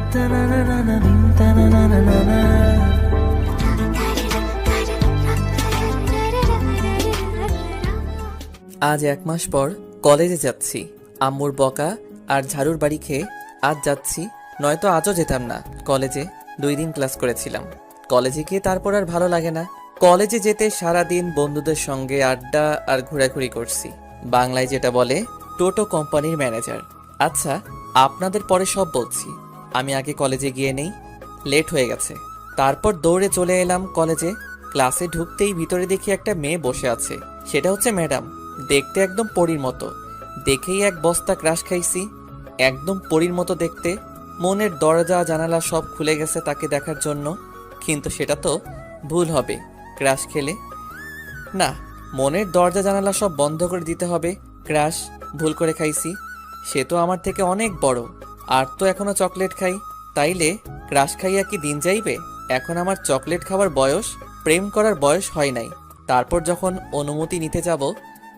আজ 1 মাস পর কলেজে যাচ্ছি। আম্মুর বকা আর ঝাড়ুর বাড়ি খেয়ে আজ যাচ্ছি, নয়তো আজও যেতাম না। কলেজে 2 দিন ক্লাস করেছিলাম। কলেজে গিয়ে তারপর আর ভালো লাগে না। কলেজে যেতে সারাদিন বন্ধুদের সঙ্গে আড্ডা আর ঘোরাঘুরি করছি। বাংলায় যেটা বলে টোটো কোম্পানির ম্যানেজার। আচ্ছা, আপনাদের পরে সব বলছি। আমি আগে কলেজে গিয়ে নেই, লেট হয়ে গেছে। তারপর দৌড়ে চলে এলাম কলেজে। ক্লাসে ঢুকতেই ভিতরে দেখি একটা মেয়ে বসে আছে। সেটা হচ্ছে ম্যাডাম। দেখতে একদম পরীর মতো। দেখেই এক বস্তা ক্রাশ খাইছি। একদম পরীর মতো দেখতে। মনের দরজা জানালা সব খুলে গেছে তাকে দেখার জন্য। কিন্তু সেটা তো ভুল হবে ক্রাশ খেলে। না, মনের দরজা জানালা সব বন্ধ করে দিতে হবে। ক্রাশ ভুল করে খাইছি। সে তো আমার থেকে অনেক বড়, আর তো এখনো চকলেট খাই। তাইলে ক্রাশ খাইয়া কি দিন যাইবে? এখন আমার চকলেট খাওয়ার বয়স, প্রেম করার বয়স হয় নাই। তারপর যখন অনুমতি নিতে যাব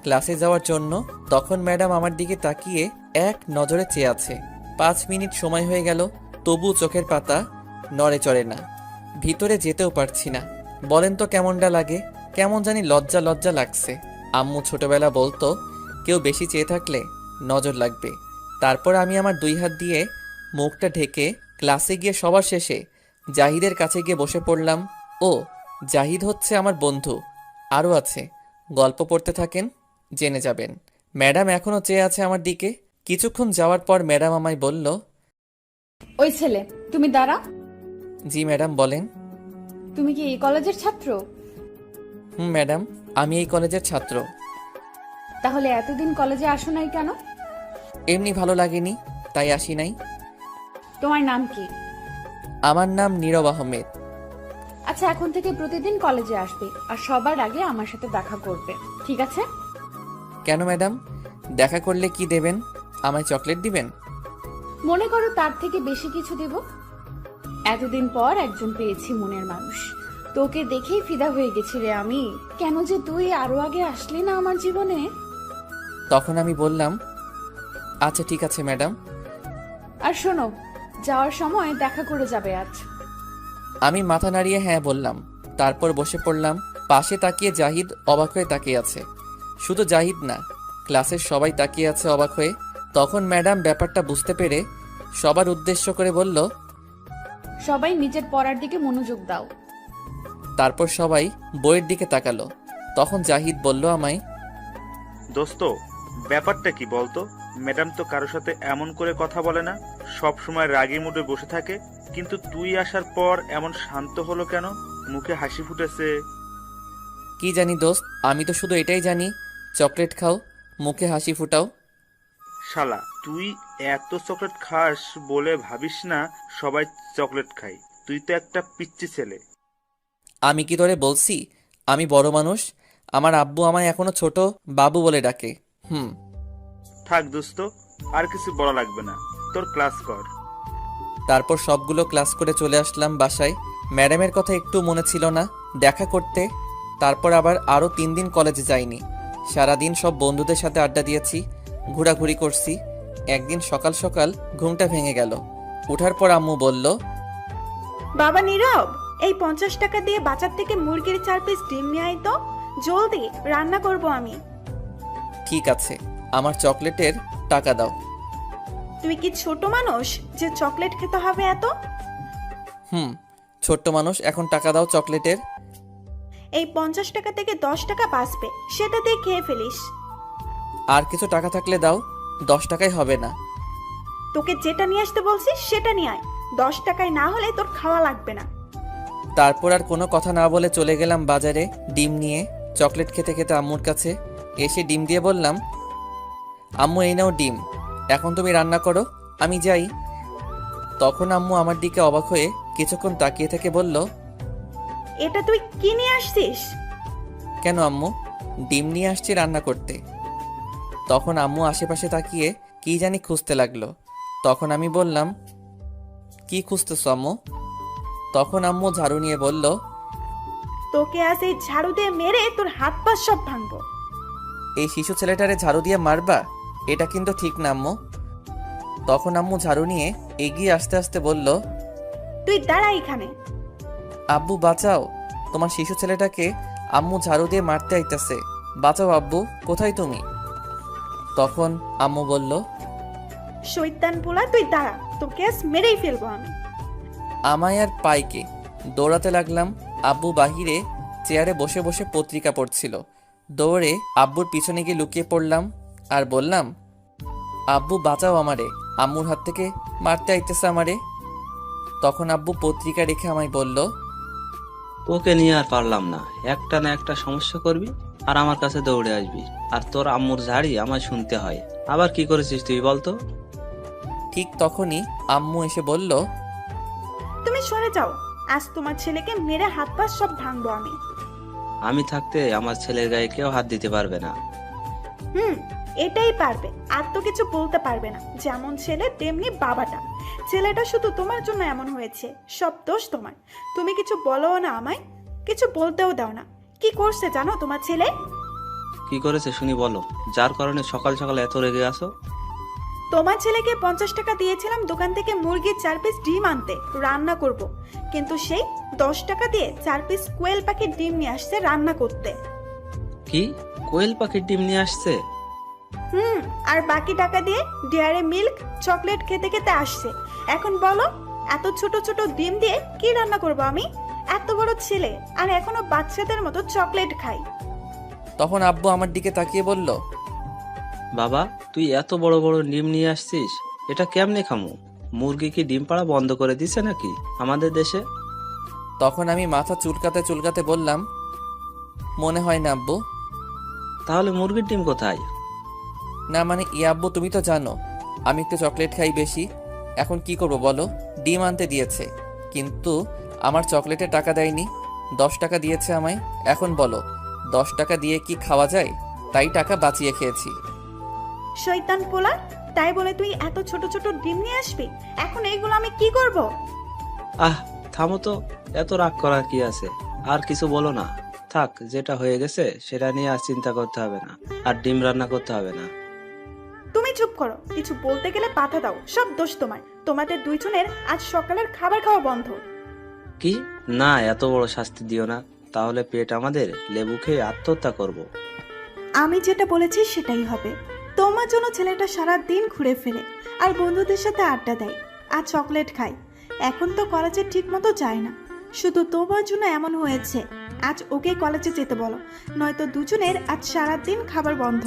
ক্লাসে যাওয়ার জন্য, তখন ম্যাডাম আমার দিকে তাকিয়ে এক নজরে চেয়ে আছে। 5 মিনিট সময় হয়ে গেল, তবু চোখের পাতা নড়ে চড়ে না। ভিতরে যেতেও পারছি না। বলেন তো কেমনটা লাগে? কেমন জানি লজ্জা লজ্জা লাগছে। আম্মু ছোটবেলা বলতো, কেউ বেশি চেয়ে থাকলে নজর লাগবে। তারপর আমি আমার 2 হাত দিয়ে মুখটা ঢেকে ক্লাসে গিয়ে সবার শেষে জাহিদের কাছে গিয়ে বসে পড়লাম। ও জাহিদ হচ্ছে আমার বন্ধু। আরও আছে, গল্প পড়তে থাকেন, জেনে যাবেন। ম্যাডাম এখনো চেয়ে আছে আমার দিকে। কিছুক্ষণ যাওয়ার পর ম্যাডাম আমায় বলল, ওই ছেলে, তুমি দাঁড়া। জি ম্যাডাম বলেন। তুমি কি এই কলেজের ছাত্র? ম্যাডাম, আমি এই কলেজের ছাত্র। তাহলে এতদিন কলেজে আসো নাই কেন? এমনি ভালো লাগেনি, তাই আসি নাই। তোমার নাম কি? আমার নাম নীরব আহমেদ। আচ্ছা, এখন থেকে প্রতিদিন কলেজে আসবে, আর সবার আগে আমার সাথে দেখা করবে, ঠিক আছে? কেন ম্যাডাম? দেখা করলে কি দেবেন? আমায় চকলেট দিবেন? মনে করো তার থেকে বেশি কিছু দেব। এতদিন পর একজন পেয়েছি মনের মানুষ। তোকে দেখেই ফিদা হয়ে গেছি রে আমি। কেন যে তুই আরো আগে আসলি না আমার জীবনে? তখন আমি বললাম, আচ্ছা ঠিক আছে ম্যাডাম। আর শোনো, যাওয়ার সময় দেখা করে যাবে আজ। আমি মাথা নাড়িয়ে হ্যাঁ বললাম। তারপর বসে পড়লাম। পাশে তাকিয়ে জাহিদ অবাক হয়ে তাকিয়ে আছে। শুধু জাহিদ না, ক্লাসের সবাই তাকিয়ে আছে অবাক হয়ে। তখন ম্যাডাম ব্যাপারটা বুঝতে পেরে সবার উদ্দেশ্য করে বলল, সবাই নিজের পড়ার দিকে মনোযোগ দাও। তারপর সবাই বইয়ের দিকে তাকালো। তখন জাহিদ বলল আমায়, দোস্ত, ব্যাপারটা কি বলতো? ম্যাডাম তো কারোর সাথে এমন করে কথা বলে না, সব সময় রাগী মুডে বসে থাকে। কিন্তু তুই আসার পর এমন শান্ত হলো কেন? মুখে হাসি ফুটেছে। কি জানি দোস্ত, আমি তো শুধু এটাই জানি, চকলেট খাও, মুখে হাসি ফুটাও। শালা, তুই এত চকলেট খাস বলে ভাবিস না সবাই চকলেট খায়। তুই তো একটা পিচ্চি ছেলে। আমি কি তোরে বলছি আমি বড় মানুষ? আমার আব্বু আমায় এখনো ছোট বাবু বলে ডাকে। থাক দোস্ত, আর কিছু বলা লাগবে না, তোর ক্লাস কর। তারপর সবগুলো ক্লাস করে চলে আসলাম বাসায়। ম্যাডামের কথা একটু মনে ছিল না দেখা করতে। তারপর আবার আরও 3 দিন কলেজে যাইনি। সারাদিন সব বন্ধুদের সাথে আড্ডা দিয়েছি, ঘোরাঘুরি করছি। একদিন সকাল সকাল ঘুমটা ভেঙে গেল। উঠার পর আম্মু বলল, বাবা নীরব, এই 50 টাকা দিয়ে বাজার থেকে মুরগির 4 পিস ডিম নিয়ে আয় তো, জলদি রান্না করব আমি। ঠিক আছে, আমার চকলেটের টাকা দাও। তুমি কি ছোট মানুষ যে চকলেট খেতে হবে এত? ছোট্ট মানুষ, এখন টাকা দাও চকলেটের। এই 50 টাকা থেকে 10 টাকা বাঁচবে, সেটা দিয়ে খেয়ে ফেলিস। আর কিছু টাকা থাকলে দাও, 10 টাকায় হবে না। তোকে যেটা নিয়ে আসতে বলছিস সেটা নিয়ে আয়, 10 টাকায় না হলে তোর খাওয়া লাগবে না। তারপর আর কোনো কথা না বলে চলে গেলাম বাজারে ডিম নিয়ে। চকলেট খেতে খেতে আম্মুর কাছে এসে ডিম দিয়ে বললাম, আম্মু এই নাও ডিম, এখন তুমি রান্না করো, আমি যাই। তখন আম্মু আমার দিকে অবাক হয়ে কিছুক্ষণ তাকিয়ে থেকে বলল, এটা তুই কি নিয়ে আসছিস? কেন আম্মু? ডিম নিয়ে আসছি রান্না করতে। তখন আম্মু আশেপাশে তাকিয়ে কি জানি খুঁজতে লাগলো। তখন আমি বললাম, কি খুঁজতেছ আম্মু? তখন আম্মু ঝাড়ু নিয়ে বলল, তোকে আজ এই ঝাড়ু দিয়ে মেরে তোর হাত পা সব ভাঙবো। এই শিশু ছেলেটারে ঝাড়ু দিয়ে মারবা? এটা কিন্তু ঠিক না আম্মু। তখন আম্মু ঝাড়ু নিয়ে এগিয়ে আসতে আসতে বলল, তুই দাঁড়া এখানে। আব্বু বাঁচাও, তোমার শিশু ছেলেটাকে আম্মু ঝাড়ু দিয়ে মারতে আইতাছে, বাঁচাও আব্বু, কোথায় তুমি? তখন আম্মু বলল, শৈতান পোলা, তুই দাঁড়া, তোকে আজ মেরেই ফেলবো আমি। আমায় আর পাইকে। দৌড়াতে লাগলাম। আব্বু বাহিরে চেয়ারে বসে বসে পত্রিকা পড়ছিল। দৌড়ে আব্বুর পিছনে গিয়ে লুকিয়ে পড়লাম আর বললাম, আব্বু বাঁচাও আমারে, আম্মুর হাত থেকে মারতে আইতেছে আমারে। তখন আব্বু পত্রিকা রেখে আমায় বলল, তোকে নিয়ে আর পারলাম না, একটা না একটা সমস্যা করবি আর আমার কাছে দৌড়ে আসবি, আর তোর আম্মুর ঝাড়ি আমায় শুনতে হয়। আবার কি করেছিস তুই বলতো? ঠিক তখনই আম্মু এসে বলল, তুমি সরে যাও, আজ তোমার ছেলেকে মেরে হাত পা সব ভাঙবো আমি। আমি থাকতে আমার ছেলের গায়ে কেউ হাত দিতে পারবে না। এটাই পারবে, আর তো কিছু বলতে পারবে না। যেমন ছেলে তেমনি বাবাটা। ছেলেটা শুধু তোমার জন্য এমন হয়েছে, সব দোষ তোমার। তুমি কিছু বলো না আমায়, কিছু বলতেও দাও না। কি করছে জানো তোমার ছেলে? কি করেছে শুনি বলো, যার কারণে সকাল সকাল এত রেগে আসো। তোমার ছেলেকে 50 টাকা দিয়েছিলাম দোকান থেকে মুরগির 4 পিস ডিম আনতে, রান্না করব। কিন্তু সেই 10 টাকা দিয়ে 4 পিস কোয়েল পাখির ডিম নিয়ে আসছে রান্না করতে। কি, কোয়েল পাখির ডিম নিয়ে আসছে? আর বাকি টাকা দিয়ে ডেয়ারি মিল্ক চকলেট খেতে খেতে আসছে। এখন বলো, এত ছোট ছোট ডিম দিয়ে কি রান্না করব আমি? এত বড় ছেলে আর এখনো বাচ্চাদের মতো চকলেট খাই। তখন আব্বু আমার দিকে তাকিয়ে বলল, বাবা, তুই এত বড় বড় ডিম নিয়ে আসছিস, এটা কেমনে খামু? মুরগি কি ডিম পাড়া বন্ধ করে দিছে নাকি আমাদের দেশে? তখন আমি মাথা চুলকাতে চুলকাতে বললাম, মনে হয় না আব্বু। তাহলে মুরগির ডিম কোথায়? না মানে আব্বু, তুমি তো জানো আমি একটু চকলেট খাই বেশি। এখন কি করব বলো? ডিম আনতে দিয়েছে, কিন্তু আমার চকলেটে টাকা দেয়নি। 10 টাকা দিয়েছে আমায়। এখন বলো, 10 টাকা দিয়ে কি খাওয়া যায়? তাই টাকা বাঁচিয়ে খেয়েছি। শয়তান পোলা, তাই বলে তুই এত ছোট ছোট ডিম নিয়ে আসবি? এখন এইগুলো আমি কি করব? আহ, থামো তো, এত রাগ করার কি আছে? আর কিছু বলো না, থাক, যেটা হয়ে গেছে সেটা নিয়ে আর চিন্তা করতে হবে না, আর ডিম রান্না করতে হবে না। তুমি চুপ করো, কিছু বলতে গেলে বাধা দাও। সব দোষ তোমার। তোমাদের দুইজনের আজ সকালের খাবার খাওয়া বন্ধ। কি না, এত বড় শাস্তি দিও না, তাহলে পেট আমাদের লেবু খেয়ে আত্মহত্যা করব। আমি যেটা বলেছি সেটাই হবে। তোমার জন্য ছেলেটা সারা দিন ঘুরে ফেরে আর বন্ধুদের সাথে আড্ডা দেয় আর চকলেট খায়। এখন তো কলেজে ঠিক মতো যায় না, শুধু তোমার জন্য এমন হয়েছে। আজ ওকে কলেজে যেতে বলো, নয়তো দুজনের আজ সারা দিন খাবার বন্ধ।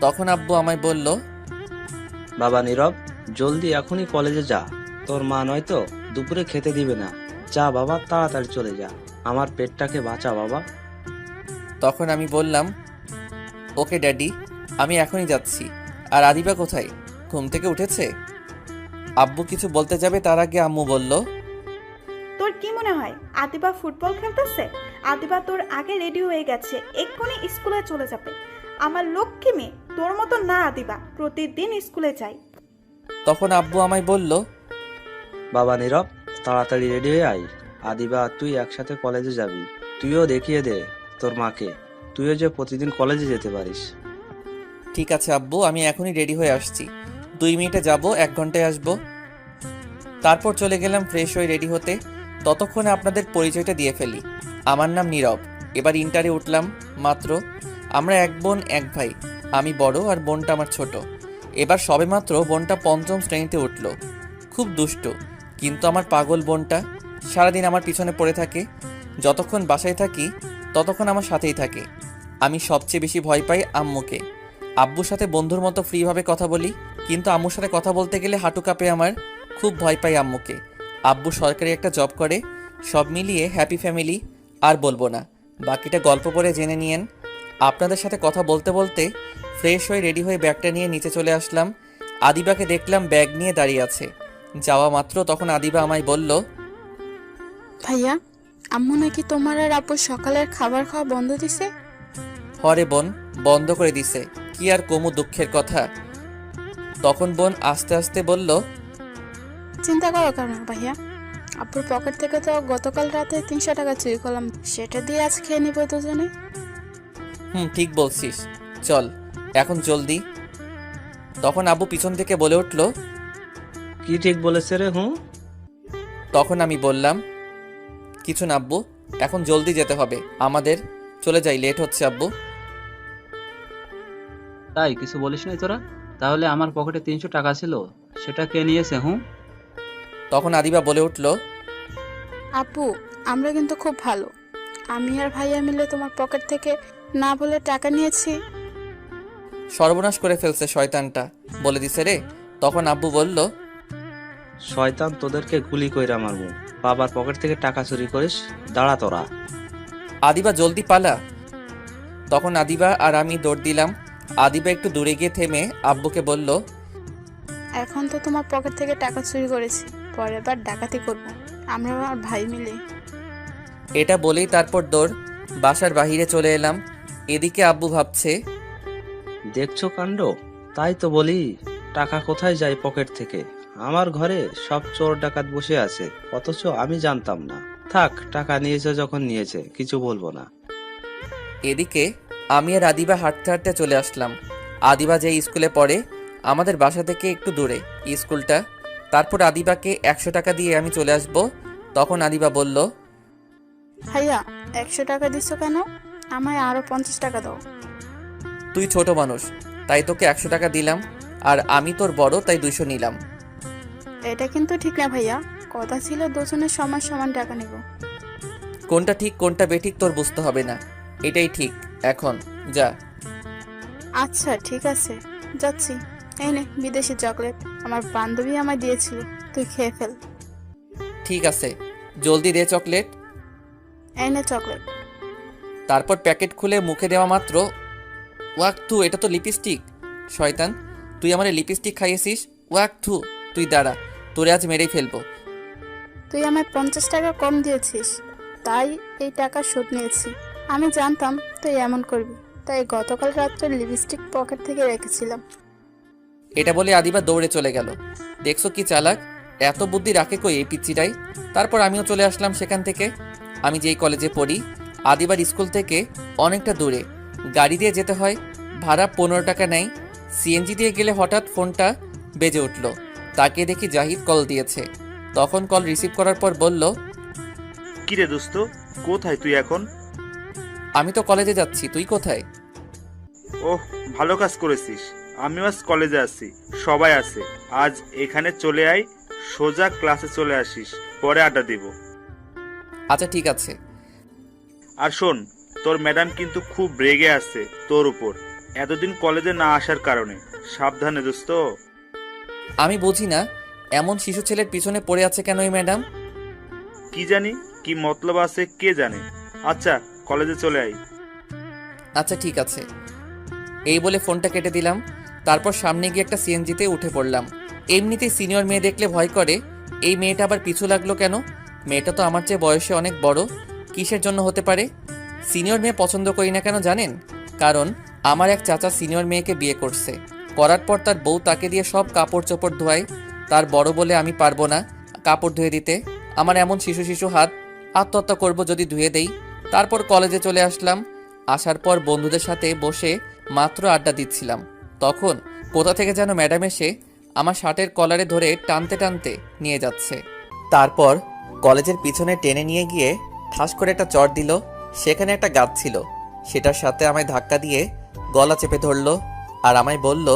তখন আব্বু আমায় বলল, বাবা নীরব, জলদি এখনই কলেজে যা, তোর মা নয়তো দুপুরে খেতে দিবে না। যা বাবা, তাড়াতাড়ি চলে যা, আমার পেটটাকে বাঁচা বাবা। তখন আমি বললাম, ওকে ড্যাডি, আমি এখনই যাচ্ছি। আর আদিবা কোথায়? ঘুম থেকে উঠেছে? আব্বু কিছু বলতে যাবে তার আগে আম্মু বলল, তোর কি মনে হয় আদিবা ফুটবল খেলতেছে? আদিবা তোর আগে রেডি হয়ে গেছে, এক্ষুনি স্কুলে চলে যাবে। আমার লক্ষ্মী মেয়ে, তোর মতো না আদিবা, প্রতিদিন স্কুলে যাই। তখন আব্বু আমায় বলল, বাবা নীরব, তাড়াতাড়ি রেডি হয়ে আয়, আদিবা আর তুই একসাথে কলেজে যাবি। তুইও দেখিয়ে দে তোর মাকে, তুইও যে প্রতিদিন কলেজে যেতে পারিস। ঠিক আছে আব্বু, আমি এখনই রেডি হয়ে আসছি। 2 মিনিটে যাব, 1 ঘন্টায় আসব। তারপর চলে গেলাম ফ্রেশ হয়ে রেডি হতে। ততক্ষণে আপনাদের পরিচয়টা দিয়ে ফেলি। আমার নাম নীরব, এবার ইন্টারে উঠলাম মাত্র। আমরা 1 বোন 1 ভাই, আমি বড় আর বোনটা আমার ছোট। এবার সবেমাত্র বোনটা 5ম শ্রেণীতে উঠল। খুব দুষ্ট, কিন্তু আমার পাগল বোনটা সারাদিন আমার পিছনে পড়ে থাকে। যতক্ষণ বাসায় থাকি ততক্ষণ আমার সাথেই থাকে। আমি সবচেয়ে বেশি ভয় পাই আম্মুকে। আব্বুর সাথে বন্ধুর মতো ফ্রিভাবে কথা বলি, কিন্তু আম্মুর সাথে কথা বলতে গেলে হাঁটু কাঁপে আমার। খুব ভয় পাই আম্মুকে। আব্বু সরকারি একটা জব করে। সব মিলিয়ে হ্যাপি ফ্যামিলি। আর বলবো না, বাকিটা গল্প পড়ে জেনে নিয়েন। আপনাদের সাথে কথা বলতে বলতে ফ্রেশ হয়ে রেডি হয়ে ব্যাগটা নিয়ে নিচে চলে আসলাম। আদিবাকে দেখলাম ব্যাগ নিয়ে দাঁড়িয়ে আছে। যাওয়া মাত্র তখন আদিবা আমায় বলল, ভাইয়া, আম্মু নাকি তোমার আর আব্বুর সকালের খাবার খাওয়া বন্ধ দিছে? হরে বোন, বন্ধ করে দিছে। কি আর কমু দুঃখের কথা। তখন বোন আস্তে আস্তে বলল, চিন্তা করো কেন ভাইয়া, আব্বুর পকেট থেকে তো গতকাল রাতে 300 টাকা চুরি করলাম, সেটা দিয়ে আজ খেয়ে নিব দুজনে। ঠিক বলছিস, চল এখন জলদি। তখন আব্বু পিছন থেকে বলে উঠল, কি ঠিক বলেছে রে? হুঁ। তখন আমি বললাম, কিছু না আব্বু, এখন জলদি যেতে হবে আমাদের, চলে যাই, লেট হচ্ছে আব্বু। তাই কিছু বলিস নাই তোরা? তাহলে আমার পকেটে 300 টাকা ছিল, সেটা কে নিয়েছে? হুঁ। তখন আদিবা বলে উঠল, আপু, আমরা কিন্তু খুব ভালো। আমি আর ভাইয়া মিলে তোমার পকেট থেকে না বলে টাকা নিয়েছি। সর্বনাশ করে ফেলছে শয়তানটা, বলে দিছে রে। তখন আব্বু বলল, শয়তান তোদেরকে গুলি কইরা মারবো। বাবার পকেট থেকে টাকা চুরি করিস? দাঁড়া তোরা। আদিবা জলদি পালা। তখন আদিবা আর আমি দৌড় দিলাম। আদিবা একটু দূরে গিয়ে থেমে আব্বুকে বলল, এখন তো তোমার পকেট থেকে টাকা চুরি করেছি, পরের বার ডাকাতি করব আমরা আর ভাই মিলে। এটা বলেই তারপর দৌড় বাসার বাহিরে চলে এলাম। এদিকে আব্বু ভাবছে, দেখছো কাণ্ড? তাই তো বলি, টাকা কোথায় যায় পকেট থেকে? আমার ঘরে সব চোর ডাকাত বসে আছে, অথচ আমি জানতাম না। থাক, টাকা নিয়েছে যখন নিয়েছে, কিছু বলবো না। এদিকে আমি আর আদিবা হাঁটতে হাঁটতে চলে আসলাম। আদিবা যে স্কুলে পড়ে আমাদের বাসা থেকে একটু দূরে স্কুলটা। তারপর আদিবাকে 100 টাকা দিয়ে আমি চলে আসব। তখন আদিবা বলল, ভাইয়া 100 টাকা দিচ্ছ কেন? আমায় আরো 50 টাকা দাও। তুই ছোট মানুষ, তাই তোকে 100 টাকা দিলাম, আর আমি তোর বড়, তাই 200 নিলাম। এটা কিন্তু ঠিক না ভাইয়া, কথা ছিল দুজনের সমান সমান টাকা নেব। কোনটা ঠিক কোনটা বেঠিক তোর বুঝতে হবে না, এটাই ঠিক। এখন যা। আচ্ছা ঠিক আছে, যাচ্ছি। এই নে বিদেশি চকলেট, আমার বান্ধবী আমায় দিয়েছিল, তুই খেয়ে ফেল। ঠিক আছে, জলদি দে চকলেট। এই নে চকলেট। তারপর প্যাকেট খুলে মুখে দেওয়া মাত্র, ওয়াক থু, এটা তো লিপস্টিক। শয়তান, তুই আমার লিপস্টিক খাইয়েছিস। ওয়াক থু, তুই দাঁড়া, তোরে আজ মেরেই ফেলবো। তুই আমায় 50 টাকা কম দিয়েছিস, তাই এই টাকা শোধ নিয়েছি। আমি জানতাম তুই এমন করবি, তাই গতকাল রাত্রে লিপস্টিক পকেট থেকে রেখেছিলাম। এটা বলে আদিবা দৌড়ে চলে গেল। দেখছো কি চালাক, এত বুদ্ধি রাখে কই এই পিচ্চিটাই। তারপর আমিও চলে আসলাম সেখান থেকে। আমি যেই কলেজে পড়ি আদিবার স্কুল থেকে অনেকটা দূরে, গাড়ি দিয়ে যেতে হয়, ভাড়া 15 টাকা নেয়। সিএনজি দিয়ে গেলে হঠাৎ ফোনটা বেজে উঠল। তাকে দেখি জাহিদ কল দিয়েছে। তখন কল রিসিভ করার পর বলল, কিরে দোস্ত, কোথায় তুই এখন? আমি তো কলেজে যাচ্ছি, তুই কোথায়? ওহ, ভালো কাজ করেছিস। আমিও আজ কলেজে আছি, সবাই আছে। আজ এখানে চলে আয়, সোজা ক্লাসে চলে আসিস, পরে আড্ডা দিব। আচ্ছা ঠিক আছে। আর শোন, তোর ম্যাডাম কিন্তু খুব রেগে আছে তোর উপর, এতদিন কলেজে না আসার কারণে। সাবধানে দোস্ত। আমি বুঝি না এমন শিশু ছেলের পিছনে পড়ে আছে কেন এই ম্যাডাম। কি জানি কি মতলব আছে, কে জানে। আচ্ছা, কলেজে চলে আয়। আচ্ছা ঠিক আছে। এই বলে ফোনটা কেটে দিলাম। তারপর সামনে গিয়ে একটা সিএনজিতে উঠে পড়লাম। এমনিতেই সিনিয়র মেয়ে দেখলে ভয় করে, এই মেয়েটা আবার পিছু লাগলো কেন? মেয়েটা তো আমার চেয়ে বয়সে অনেক বড়, কিসের জন্য হতে পারে? সিনিয়র মেয়ে পছন্দ করি না কেন জানেন? কারণ আমার এক চাচা সিনিয়র মেয়েকে বিয়ে করছে, করার পর তার বউ তাকে দিয়ে সব কাপড় চোপড় ধোয়ায়। তার বড় বলে আমি পারবো না কাপড় ধুয়ে দিতে। আমার এমন শিশু শিশু হাত, আত্মহত্যা করব যদি ধুয়ে দেই। তারপর কলেজে চলে আসলাম। আসার পর বন্ধুদের সাথে বসে মাত্র আড্ডা দিচ্ছিলাম, তখন কোথা থেকে যেন ম্যাডাম এসে আমার শার্টের কলারে ধরে টানতে টানতে নিয়ে যাচ্ছে। তারপর কলেজের পিছনে টেনে নিয়ে গিয়ে ঠাস করে একটা চট দিল। সেখানে একটা গাছ ছিল, সেটার সাথে আমায় ধাক্কা দিয়ে গলা চেপে ধরলো আর আমায় বলল,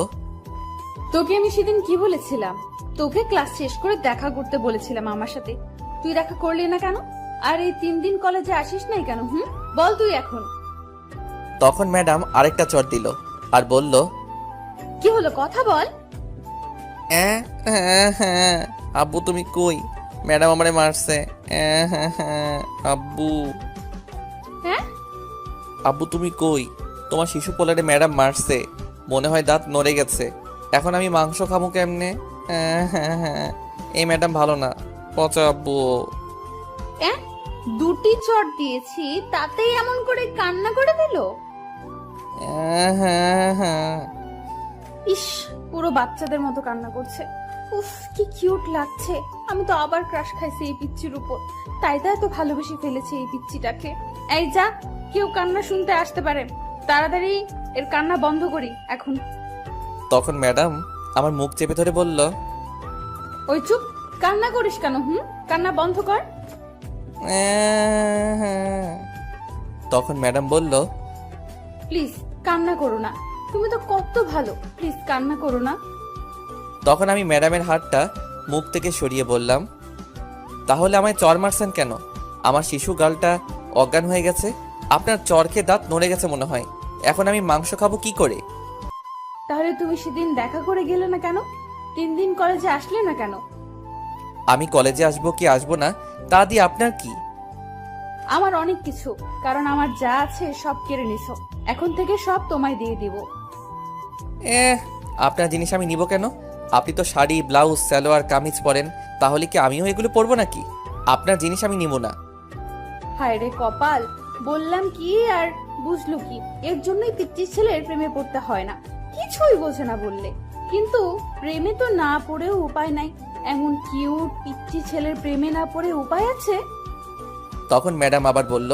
তোকে আমি সেদিন কি বলেছিলাম? তোকে ক্লাস শেষ করে দেখা করতে বলেছিলাম আমার সাথে, তুই দেখা করলি না কেন? আর এই 3 দিন কলেজে আসিস নাই কেন? বল তুই এখন। তখন ম্যাডাম আরেকটা চট দিল আর বলল, কি হলো, কথা বল। হ্যাঁ, আব্বু তুমি কই? ম্যাডাম আমারে মারছে। আব্বু, হ্যাঁ আব্বু তুমি কই? তোমার শিশু পোলারে ম্যাডাম মারছে, মনে হয় দাঁত নড়ে গেছে। এখন আমি মাংস খাবো কেমনে? এই ম্যাডাম ভালো না, পচা আব্বু। হ্যাঁ, 2টি চট দিয়েছি, তাতেই এমন করে কান্না করে দিল। ইস, পুরো বাচ্চাদের মতো কান্না করছে। উফ, কি কিউট লাগছে। আমি তো আবার ক্রাশ খাইছি এই পিচ্চির উপর, তাই তো এত ভালোবেসে ফেলেছি এই পিচ্চিটাকে। এই যা, কেউ কান্না শুনতে আসতে পারে, তাড়াতাড়ি এর কান্না বন্ধ করি এখন। তখন ম্যাডাম আমার মুখ চেপে ধরে বলল, ওই চুপ, কান্না করিস কেন? কান্না বন্ধ কর। তখন ম্যাডাম বলল, প্লিজ কান্না করো না, তুমি তো কত ভালো, প্লিজ কান্না করো না। তখন আমি ম্যাডামের হাতটা মুখ থেকে সরিয়ে বললাম, তাহলে আমায় চর মারছেন কেন? আমার শিশু গালটা অজ্ঞান হয়ে গেছে, আপনার চর খেয়ে দাঁত নড়ে গেছে মনে হয়। এখন আমি মাংস খাবো কি করে? তাহলে তুমি সেদিন দেখা করে গেলে না কেন? 3 দিন কলেজে আসলে না কেন? আমি কলেজে আসবো কি আসবো না তা দিয়ে আপনার কি? আমার অনেক কিছু, কারণ আমার যা আছে সব কেড়ে নিছো, এখন থেকে সব তোমায় দিয়ে দিব। আপনার জিনিস আমি নিব কেন? আপনি তো শাড়ি, ব্লাউজ, সালোয়ার, কামিজ পরেন, তাহলে কি আমিও এগুলো পরবো নাকি? আপনার জিনিস আমি নিব না। হায় রে কপাল, বললাম কি আর বুঝলো কি? এর জন্যই পিচ্চি ছেলের প্রেমে পড়তে হয় না, কিছুই বোঝে না বললে। কিন্তু প্রেমে তো না পড়েও উপায় নাই, এমন কিউট পিচ্চি ছেলের প্রেমে না পড়ে উপায় আছে? তখন ম্যাডাম আবার বলল,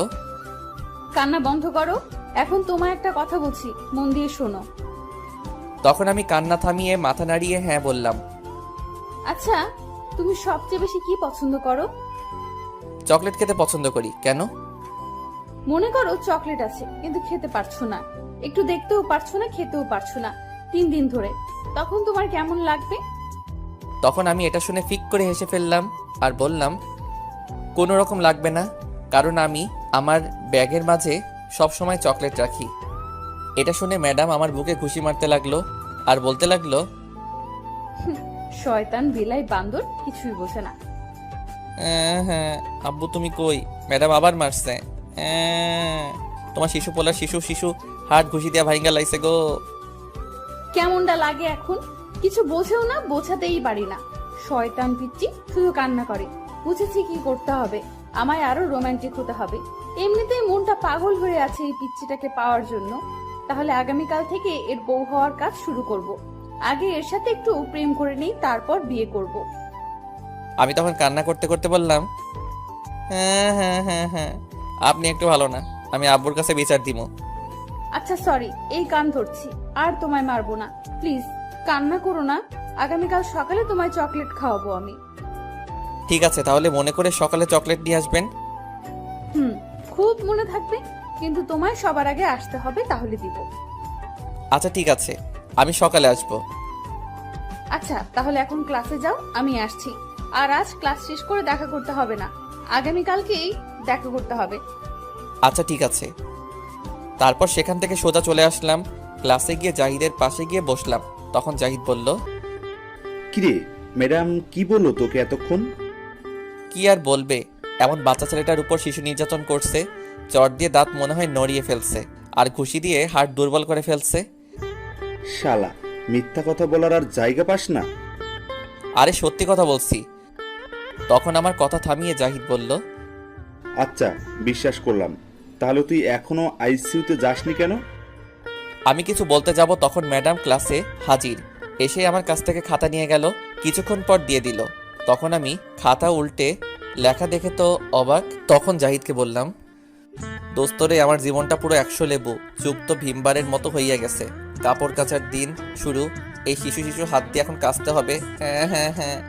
কান্না বন্ধ করো, এখন তোমায় একটা কথা বলছি, মন দিয়ে শোনো। তখন আমি কান্না থামিয়ে মাথা নাড়িয়ে হ্যাঁ বললাম। আচ্ছা, তুমি সবচেয়ে বেশি কি পছন্দ করো? চকলেট খেতে পছন্দ করি। কেন? মনে করো চকলেট আছে, কিন্তু খেতে পারছো না, একটু দেখতেও পারছো না, খেতেও পারছো না 3 দিন ধরে, তখন তোমার কেমন লাগবে? তখন আমি এটা শুনে ফিক করে হেসে ফেললাম আর বললাম, কোনো রকম লাগবে না, কারণ আমি আমার ব্যাগের মাঝে সব সময় চকলেট রাখি। এটা শুনে ম্যাডাম আমার বুকে ঘুষি মারতে লাগলো আর বলতে লাগলো, শয়তান বিলাই বান্দর, কিছুই বোঝে না। হ্যাঁ আব্বু তুমি কই? ম্যাডাম আবার মারছে। তোমার শিশু পোলার শিশু হাত ঘুষি দিয়া ভাইঙ্গা লাইছে গো। কেমনটা লাগে এখন? কিছু বোঝেও না, বোঝাতেই পারি না। শয়তান পিচ্চি, শুধু কান্না করে। বুঝেছি কি করতে হবে, আমায় আরো রোমান্টিক হতে হবে। এমনিতেই মনটা পাগল হয়ে আছে এই পিচ্চিটাকে পাওয়ার জন্য। তাহলে আগামীকাল থেকে এর বউ হওয়ার কাজ শুরু করব। আগে এর সাথে একটু প্রেম করে নেই, তারপর বিয়ে করব। আমি তখন কান্না করতে করতে বললাম, হ্যাঁ আপনি একটু ভালো না, আমি আব্বুর কাছে বিচার দিব। আচ্ছা সরি, এই কান ধরছি, আর তোমায় মারবো না, প্লিজ কান্না করো না। আগামীকাল সকালে তোমায় চকলেট খাওয়াবো আমি। ঠিক আছে, তাহলে মনে করে সকালে চকলেট নিয়ে আসবেন। খুব মনে থাকবে, কিন্তু তোমায় সবার আগে আসতে হবে, তাহলে দিব। আচ্ছা ঠিক আছে, আমি সকালে আসবো। আচ্ছা তাহলে এখন ক্লাসে যাও, আমি আসছি। আর আজ ক্লাস শেষ করে দেখা করতে হবে না, আগামীকালকেই দেখা করতে হবে। আচ্ছা ঠিক আছে। তারপর সেখান থেকে সোজা চলে আসলাম ক্লাসে, গিয়ে জাহিদের পাশে গিয়ে বসলাম। তখন জাহিদ বলল, কিরে ম্যাডাম কি বললো তোকে এতক্ষণ? কি আর বলবে, এমন বাচ্চা ছেলেটার উপর শিশু নির্যাতন করছে, চট দিয়ে দাঁত মনে হয় নড়িয়ে ফেলছে আর ঘুষি দিয়ে হাড় দুর্বল করে ফেলছে। শালা, মিথ্যা কথা বলার আর জায়গা পাস না। আরে সত্যি কথা বলছি। তখন আমার কথা থামিয়ে জাহিদ বলল, আচ্ছা বিশ্বাস করলাম, তাহলে তুই এখনো আইসিইউতে যাসনি কেন? আমি কিছু বলতে যাব, তখন ম্যাডাম ক্লাসে হাজির। এসে আমার কাছ থেকে খাতা নিয়ে গেল, কিছুক্ষণ পর দিয়ে দিল। তখন আমি খাতা উল্টে লেখা দেখে তো অবাক। তখন জাহিদকে বললাম, দোস্তরে আমার জীবনটা পুরো 100 লেবু, চুপ তো ভীমবারের মতো হইয়া গেছে। কাপড় কাচার দিন শুরু, এই শিশু হাত দিয়ে এখন কাচতে হবে। হ্যাঁ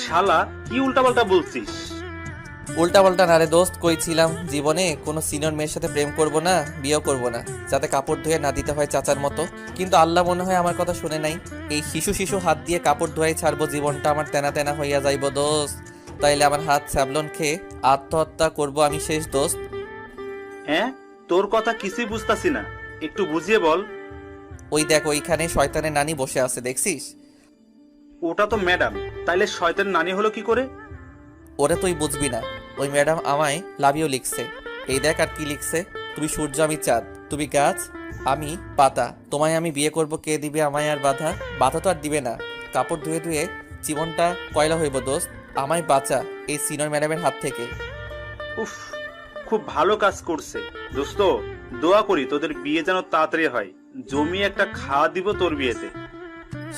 শালা কি উল্টাপাল্টা বলছিস? উল্টাপাল্টা না রে দোস্ত, কইছিলাম জীবনে কোনো সিনিয়র মেয়ের সাথে প্রেম করব না, বিয়েও করব না, যাতে কাপড় ধুয়ে না দিতে হয় চাচার মতো। কিন্তু আল্লাহ মনে হয় আমার কথা শুনে নাই। এই শিশু হাত দিয়ে কাপড় ধোয়াই ছাড়বো, জীবনটা আমার তেনা তেনা হইয়া যাইব দোস্ত। তাইলে আমার হাত স্যাবলন খেয়ে আত্মহত্যা করব আমি শেষ দোস্ত। হ্যাঁ, তোর কথা কিছুই বুঝতাছি না, একটু বুঝিয়ে বল। ওই দেখ, ওইখানে শয়তানের নানি বসে আছে, দেখছিস? ওটা তো ম্যাডাম, তাইলে শয়তান নানি হলো কি করে? ওরা তুই বুঝবি না। ওই ম্যাডাম আমায় লাভিও লিখছে। এই দেখ আর কি লিখছে, তুমি সূর্য আমি চাঁদ, তুমি গাছ আমি পাতা, তোমায় আমি বিয়ে করব, কে দিবে আমায় আর বাধা? বাধা তো আর দিবে না। কাপড় ধুয়ে ধুয়ে জীবনটা কয়লা হইব দোস্ত, আমায় বাঁচা এই সিনিয়র ম্যাডামের হাত থেকে। উফ, খুব ভালো কাজ করছে দোস্ত। দোয়া করি তোদের বিয়ে যেন তাড়াতাড়ি হয়, জমি একটা খাওয়া দিব তোর বিয়েতে।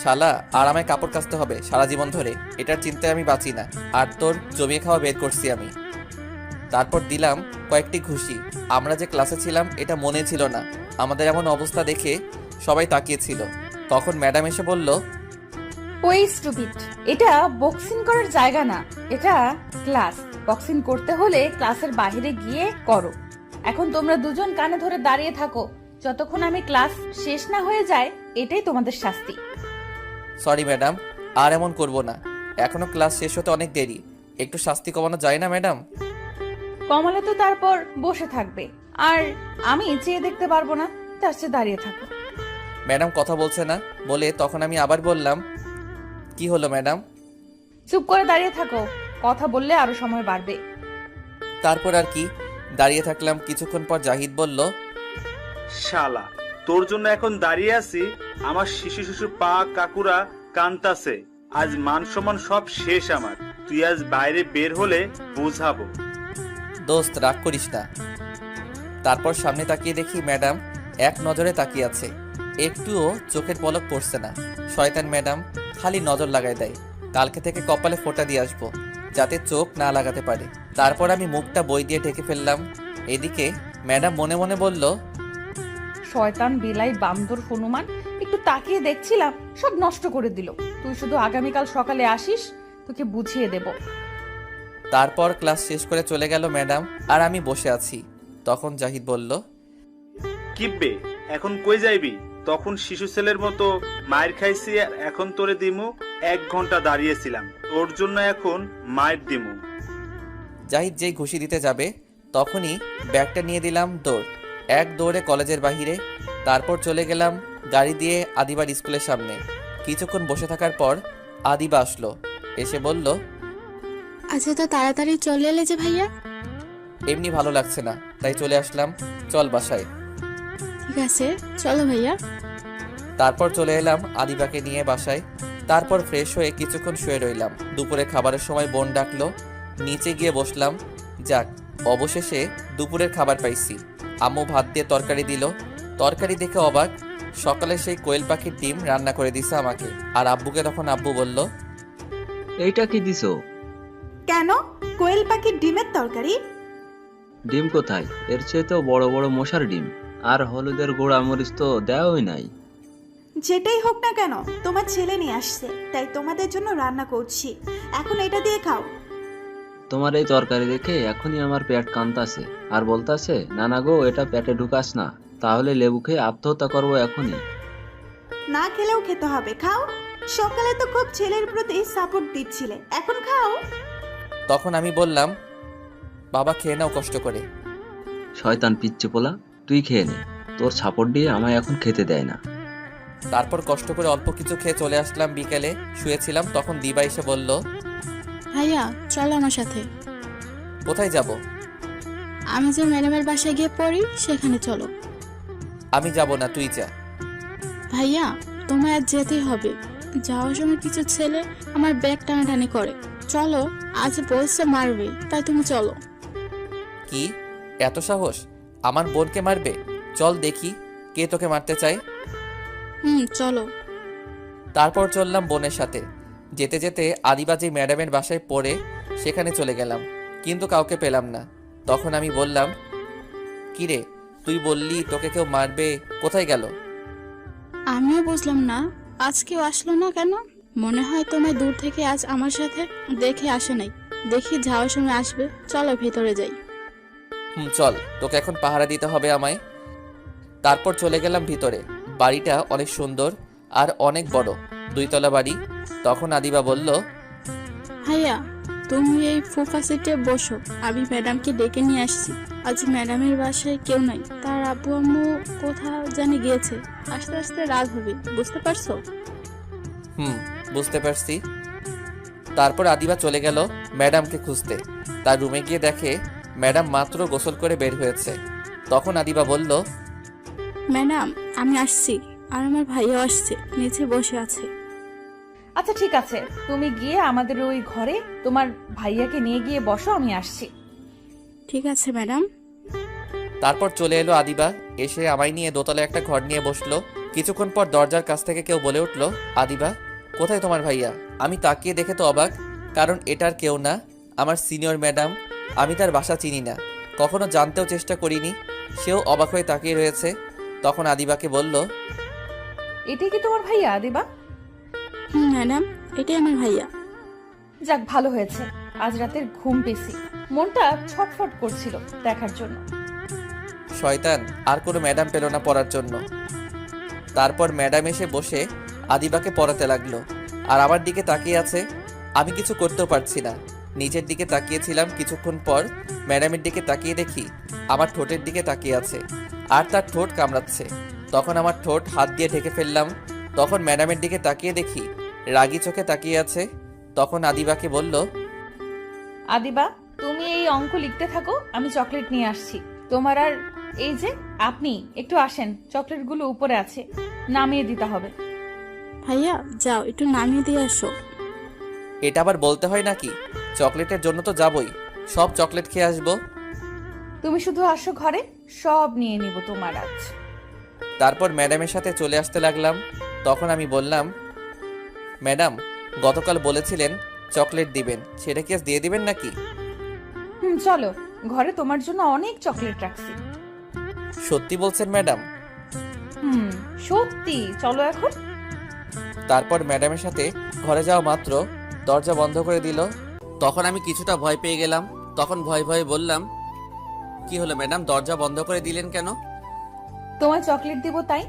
শালা, আর আমায় কাপড় কাচতে হবে সারা জীবন ধরে, এটার চিন্তায় আমি বাঁচি না। আর তোর জমিয়ে খাওয়া বের করছি আমি। তারপর দিলাম কয়েকটি ঘুষি। আমরা যে ক্লাসে ছিলাম এটা মনে ছিল না। আমাদের এমন অবস্থা দেখে সবাই তাকিয়েছিল। তখন ম্যাডাম এসে বলল, ওই স্টুপিড, এটা বক্সিং করার জায়গা না, এটা ক্লাস। বক্সিং করতে হলে ক্লাসের বাইরে গিয়ে করো। এখন তোমরা দুজন কানে ধরে দাঁড়িয়ে থাকো যতক্ষণ আমি ক্লাস শেষ না হয়ে যায়। এটাই তোমাদের শাস্তি। সরি ম্যাডাম, আর এমন করব না। এখনো ক্লাস শেষ হতে অনেক দেরি, একটু শাস্তি কমানো যায় না ম্যাডাম? কমলে তো তারপর বসে থাকবে, আর আমি চেয়ে দেখতে পারবো না, তার চেয়ে দাঁড়িয়ে থাকো। ম্যাডাম কথা বলছে না বলে তখন আমি আবার বললাম, কি হলো ম্যাডাম? চুপ করে দাঁড়িয়ে থাকো, কথা বললে আরো সময় বাড়বে। তারপর আর কি, দাঁড়িয়ে থাকলাম। কিছুক্ষণ পর জাহিদ বলল, শালা, তোর জন্য এখন দাঁড়িয়ে আছি, আমার শিশু শিশু পা কাকুরা কান্তাছে। আজ মান সম্মান সব শেষ আমার। তুই আজ বাইরে বের হলে বুঝাবো। দোস্ত রাগ করিস না। তারপর সামনে তাকিয়ে দেখি ম্যাডাম এক নজরে তাকিয়ে আছে, একটুও চোখের পলক পড়ছে না। শয়তান ম্যাডাম খালি নজর লাগায় দেয়। কালকে থেকে কপালে ফোঁটা দিয়ে আসবো, যাতে চোখ না লাগাতে পারে। তারপর আমি মুখটা বই দিয়ে ঢেকে ফেললাম। এদিকে ম্যাডাম মনে মনে বলল, শয়তান বিলাই বান্দর হনুমান, একটু তাকিয়ে দেখছিলাম, সব নষ্ট করে দিল। তুই শুধু আগামীকাল সকালে আসিস, তোকে বুঝিয়ে দেব। তারপর ক্লাস শেষ করে চলে গেল ম্যাডাম, আর আমি বসে আছি। তখন জাহিদ বলল, কিব্বে, এখন কই যাইবি? তখন শিশু ছেলের মতো মায়ের খাইছি, আর এখন তোরে দিমু। 1 ঘন্টা দাঁড়িয়েছিলাম, তোর জন্য এখন মায়ের দিমু। জাহিদ যেই ঘুষি দিতে যাবে তখনই ব্যাগটা নিয়ে দিলাম দৌড়। এক দৌড়ে কলেজের বাহিরে। তারপর চলে গেলাম গাড়ি দিয়ে আদিবার স্কুলের সামনে। কিছুক্ষণ বসে থাকার পর আদিবা আসলো, এসে বলল, আচ্ছা, তো তাড়াতাড়ি চলে এলে যে ভাইয়া? এমনি ভালো লাগছে না, তাই চলে আসলাম, চল বাসায়। ঠিক আছে, চলো ভাইয়া। তারপর চলে এলাম আদিবাকে নিয়ে বাসায়। তারপর ফ্রেশ হয়ে কিছুক্ষণ শুয়ে রইলাম। দুপুরে খাবারের সময় বোন ডাকলো, নিচে গিয়ে বসলাম। যাক, অবশেষে দুপুরের খাবার পাইছি। আম্মু ভাত দিয়ে তরকারি দিল। তরকারি দেখে অবাক, সকালে সেই কোয়েল পাখির ডিম রান্না করে দিছে আমাকে। আর আব্বুকে তখন আব্বু বলল, এইটা কি দিছো? কেন? কোয়েল পাখির ডিমের তরকারি? ডিম কোথায়? এর চেয়ে তো বড় বড় মশার ডিম। আর হলুদের গুঁড়া মরিচ তো দেওয়াই নাই। যেটাই হোক না কেন, তোমার ছেলে নিয়ে আসছে, তাই তোমাদের জন্য রান্না করছি। এখন এটা দিয়ে খাও। তোমার এই তরকারি দেখে এখনই আমার পেট কান্তাছে, আর বলতাছে, নানা গো, এটা পেটে ঢুকাস না, তাহলে লেবু খেয়ে আত্মহত্যা করবো এখনই। না খেলেও খেতে হবে, খাও। সকালে তো খুব ছেলের প্রতি সাপোর্ট দিচ্ছিলে, এখন খাও। তখন আমি বললাম, বাবা খেয়ে নাও কষ্ট করে। শয়তান পিচ্চি পোলা, তুই খেয়ে নে, তোর ছাপড় দিয়ে আমায় এখন খেতে দেয় না। তারপর কষ্ট করে অল্প কিছু খেয়ে চলে আসলাম। বিকেলে শুয়েছিলাম, তখন দিবা এসে বলল, ভাইয়া চলো আমার সাথে। কোথায় যাব? আমি যে ম্যাডামের বাসায় গিয়ে পড়ি সেখানে চলো। আমি যাব না, তুই যা। ভাইয়া তোমায় আজ যেতেই হবে। যাওয়ার সময় কিছু ছেলে আমার ব্যাগ টানাটানি করে। চলো, আজ বলছে মারবে, তাই তুমি চলো। কি এত সাহস? আমার বোনকে মারবে? চল দেখি কে তোকে মারতে চায়। চলো। তারপর চললাম বোনের সাথে। যেতে যেতে আদিবাজি ম্যাডামের বাসায় পড়ে সেখানে চলে গেলাম, কিন্তু কাউকে পেলাম না। তখন আমি বললাম, কিরে, তুই বললি তোকে কেউ মারবে, কোথায় গেল? আমিও বুঝলাম না, আজ কেউ আসলো না কেন। মনে হয় তোমায় দূর থেকে আজ আমার সাথে দেখে আসে নাই। দেখি যাওয়ার সময় আসবে, চলো ভেতরে যাই। চল, তোকে এখন পাহারা দিতে হবে আমায়। তারপর চলে গেলাম ভিতরে। বাড়িটা অনেক সুন্দর আর অনেক বড়, 2 তলা বাড়ি। তখন আদিবা বলল, ভাইয়া তুমি এই সোফা সিটে বসো, আমি ম্যাডামকে ডেকে নিয়ে আসছি। আজ ম্যাডামের বাসায় কেউ নাই, তার আব্বু আম্মু কোথাও জানি গিয়েছে। আস্তে আস্তে রাত হবে, বুঝতে পারছো? বুঝতে পারছি। তারপর আদিবা চলে গেল ম্যাডামকে খুঁজতে। তার রুমে গিয়ে দেখে ম্যাডাম মাত্র গোসল করে বের হয়েছে। তখন আদিবা বলল, ম্যাডাম আমি আসছি, আর আমার ভাইয়াও আসছে, নিচে বসে আছে। আচ্ছা ঠিক আছে, তুমি গিয়ে আমাদের ওই ঘরে তোমার ভাইয়াকে নিয়ে গিয়ে বসো, আমি আসছি। ঠিক আছে ম্যাডাম। তারপর চলে এলো আদিবা, এসে আমায় নিয়ে দোতলায় একটা ঘর নিয়ে বসলো। কিছুক্ষণ পর দরজার কাছ থেকে কেউ বলে উঠল, আদিবা কোথায় তোমার ভাইয়া? আমি তাকিয়ে দেখে তো অবাক, কারণ এটার কেউ না, আমার সিনিয়র ম্যাডাম। আমি তার বাসা চিনি না, কখনো জানতেও চেষ্টা করিনি। সেও অবাক হয়ে তাকিয়ে রয়েছে। তখন আদিবাকে বলল, এটাই কি তোমার ভাইয়া আদিবা? ম্যাডাম, এটাই আমার ভাইয়া। যাক, ভালো হয়েছে। আজ রাতের ঘুম পেয়েছি, মনটা ছটফট করছিল দেখার জন্য। শয়তান আর কোনো ম্যাডাম পেল না পড়ার জন্য। তারপর ম্যাডাম এসে বসে আদিবাকে পড়াতে লাগলো, আর আমার দিকে তাকিয়ে আছে। আমি কিছু করতেও পারছি না। নিচের দিকে তাকিয়েছিলাম, কিছুক্ষণ পর ম্যাডামের দিকে তাকিয়ে দেখি আমার ঠোঁটের দিকে তাকিয়ে আছে আর তার ঠোঁট কামড়াচ্ছে। তখন আমার ঠোঁট হাত দিয়ে ঢেকে ফেললাম। তখন ম্যাডামের দিকে তাকিয়ে দেখি রাগী চোখে তাকিয়ে আছে। তখন আদিবাকে বলল, আদিবা, তুমি এই অঙ্ক লিখতে থাকো, আমি চকলেট নিয়ে আসছি তোমার। আর এই যে আপনি একটু আসেন, চকলেটগুলো উপরে আছে, নামিয়ে দিতে হবে। ভাইয়া যাও, একটু নামিয়ে দিয়ে আসো। এটা আবার বলতে হয় নাকি? চকলেটের জন্য তো যাবই, সব চকলেট খেয়ে আসবো। তুমি শুধু আসো ঘরে, সব নিয়ে নিব তোমার আজ। তারপর ম্যাডামের সাথে চলে আসতে লাগলাম। তখন আমি বললাম, ম্যাডাম, গতকাল বলেছিলেন চকলেট দিবেন, সেটা কি আজ দিয়ে দিবেন নাকি? চলো, ঘরে তোমার জন্য অনেক চকলেট রাখছি। সত্যি বলছেন ম্যাডাম? সত্যি, চলো এখন। তারপর ম্যাডামের সাথে ঘরে যাওয়া মাত্র দরজা বন্ধ করে দিল। তখন আমি কিছুটা ভয় পেয়ে গেলাম। তখন ভয়ে ভয়ে বললাম, কি হলো ম্যাডাম, দরজা বন্ধ করে দিলেন কেন? তোমায় চকলেট দিব তাই।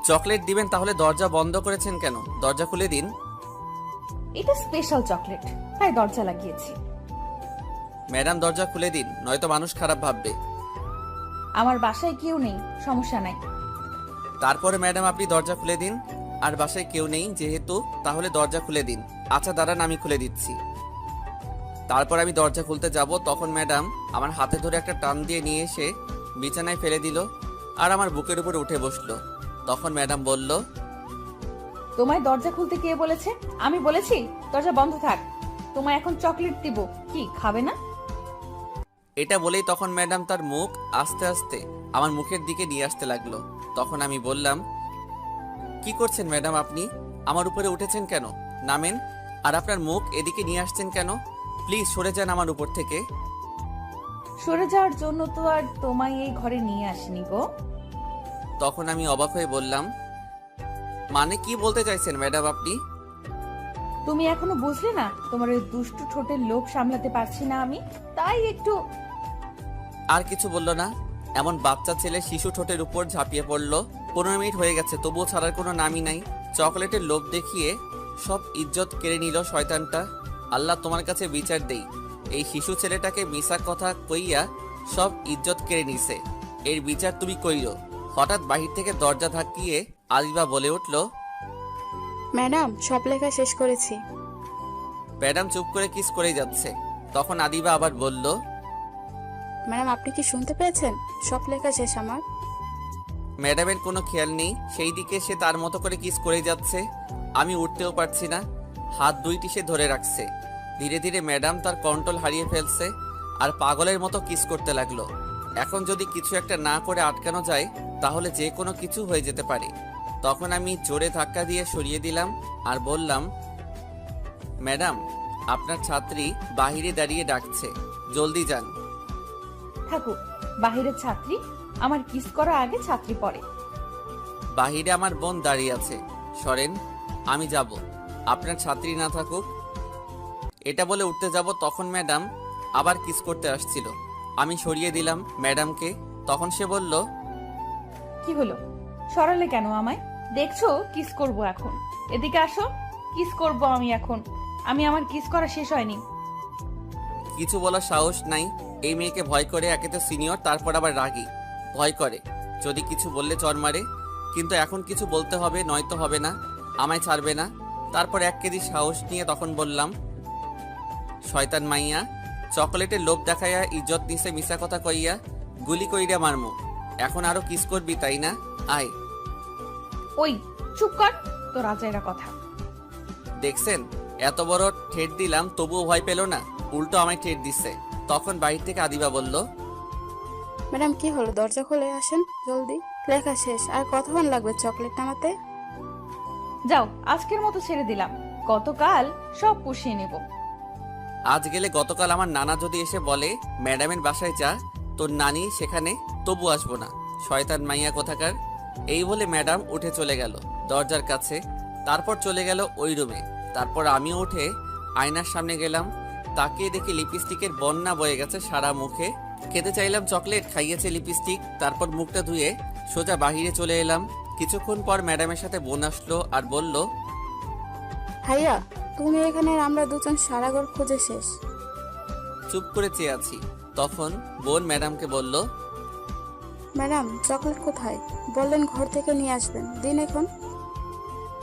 চকলেট দিবেন তাহলে দরজা বন্ধ করেছেন কেন? দরজা খুলে দিন। এটা স্পেশাল চকলেট, তাই দরজা লাগিয়েছি। ম্যাডাম দরজা খুলে দিন, নয়তো মানুষ খারাপ ভাববে। আমার বাসায় কেউ নেই, সমস্যা নাই। তারপরে ম্যাডাম আপনি দরজা খুলে দিন। আর বাসায় কেউ নেই যেহেতু, তাহলে দরজা খুলে দিন। আচ্ছা দাঁড়ান, আমি খুলে দিচ্ছি। তারপর আমি দরজা খুলতে যাব, তখন ম্যাডাম আমার হাতে ধরে একটা টান দিয়ে নিয়ে এসে বিছানায় ফেলে দিল আর আমার বুকের উপর উঠে বসলো। তখন ম্যাডাম বলল, তোমায় দরজা খুলতে কে বলেছে? আমি বলেছি দরজা বন্ধ থাক। তোমায় এখন চকলেট দিব, কি খাবে না? এটা বলেই তখন ম্যাডাম তার মুখ আস্তে আস্তে আমার মুখের দিকে নিয়ে আসতে লাগলো। তখন আমি বললাম, কি করছেন ম্যাডাম আপনি? আমার উপরে উঠেছেন কেন? নামেন। আর আপনার মুখ এদিকে নিয়ে আসছেন কেন? প্লিজ সরে যান আমার উপর থেকে। সরে যাওয়ার জন্য তো আর তোমায় এই ঘরে নিয়ে আসিনি গো। তখন আমি অবাক হয়ে বললাম, মানে কি বলতে চাইছেন ম্যাডাম আপনি? তুমি এখনো বুঝলে না? তোমার ওই দুষ্টু ঠোঁটের লোভ সামলাতে পারছি না আমি, তাই একটু। আর কিছু বললো না। এমন বাচ্চা ছেলে শিশু ঠোঁটের উপর ঝাঁপিয়ে পড়লো। 15 মিনিট হয়ে গেছে, তবুও ছাড়ার কোনো নামই নাই। চকলেটের লোভ দেখিয়ে সব ইজ্জত কেড়ে নিল শয়তানটা। আল্লাহ তোমার কাছে বিচার দেই, এই শিশু ছেলেটাকে মিশা কথা কইয়া সব ইজ্জত কেড়ে নিছে, এর বিচার তুমি কইরো। হঠাৎ বাহির থেকে দরজা ধাক্কিয়ে আদিবা বলে উঠল, ম্যাডাম সব লেখা শেষ করেছি। ম্যাডাম চুপ করে কিস করে যাচ্ছে। তখন আদিবা আবার বলল, ম্যাডাম আপনি কি শুনতে পেয়েছেন? সব লেখা শেষ আমার। ম্যাডামের কোনো খেয়াল নেই, সেই দিকে সে তার মতো করে কিস করে যাচ্ছে। আমি উঠতেও পারছি না, হাত দুইটি সে ধরে রাখছে। ধীরে ধীরে ম্যাডাম তার কন্ট্রোল হারিয়ে ফেলছে আর পাগলের মতো কিস করতে লাগলো। এখন যদি কিছু একটা না করে আটকানো যায় তাহলে যে কোনো কিছু হয়ে যেতে পারে। তখন আমি জোরে ধাক্কা দিয়ে সরিয়ে দিলাম আর বললাম, ম্যাডাম আপনার ছাত্রী বাহিরে দাঁড়িয়ে ডাকছে, জলদি যান। থাকুক, বাহিরের ছাত্রী আমার কিস করা আগে ছাত্রী পড়ে। বাহিরে আমার বোন দাঁড়িয়ে আছে, সরেন, আমি যাব, আপনার ছাত্রী না থাকুক। এটা বলে উঠতে যাব, তখন ম্যাডাম আবার কিস করতে আসছিল। আমি সরিয়ে দিলাম ম্যাডামকে। তখন সে বলল, কি হলো, সরালে কেন আমায়? দেখছো কিস করব এখন, এদিকে আসো, কিস করব আমি এখন। আমি আমার কিস করা শেষ হয়নি। কিছু বলার সাহস নাই। এই মেয়েকে ভয় করে, একে তো সিনিয়র, তারপর আবার রাগী, ভয় করে যদি কিছু বললে চর মারে। কিন্তু এখন কিছু বলতে হবে, নয়তো হবে না, আমায় ছাড়বে না। তারপর 1 কেজি সাহস নিয়ে তখন বললাম, শয়তান মাইয়া, চকলেটের লোভ দেখাইয়া ইজ্জত নিছে মিশা কথা কইয়া গুলি কইরা মারমু। এখন আরো কিস করবি তাই না? আয়। ওই চুপ কর, তোর আজাইরা কথা। দেখছেন, এত বড় ঠেট দিলাম তবুও ভয় পেল না, উল্টো আমায় ঠেট দিচ্ছে। তখন বাহির থেকে আদিবা বলল, ম্যাডাম কি হলো, দরজা খুলে আসেন জলদি, লেখা শেষ। আর কতক্ষণ লাগবে চকলেট নামাতে? যাও, আজকের মতো ছেড়ে দিলাম, গতকাল সব পুষিয়ে নেব। আজ গেলে গতকাল আমার নানা যদি এসে বলে ম্যাডামের বাসায় যা, তোর নানি সেখানে, তবু আসবো না, শয়তান মাইয়া কোথাকার। এই বলে ম্যাডাম উঠে চলে গেল দরজার কাছে। তারপর চলে গেল ওই রুমে। তারপর আমিও উঠে আয়নার সামনে গেলাম। তাকিয়ে দেখি লিপস্টিকের বন্যা বয়ে গেছে সারা মুখে। খেতে চাইলাম চকলেট, খাইয়েছে লিপস্টিক। তারপর মুখটা ধুয়ে সোজা বাহিরে চলে এলাম। কিছুক্ষণ পর ম্যাডামের সাথে বোন আসলো আর বলল, ভাইয়া তুমি এখানে, আমরা দুজন সারা ঘর খুঁজে শেষ। চুপ করে চেয়ে আছি। তখন বোন ম্যাডামকে বলল, ম্যাডাম চকলেট কোথায়? বললেন ঘর থেকে নিয়ে আসবেন, দিন এখন।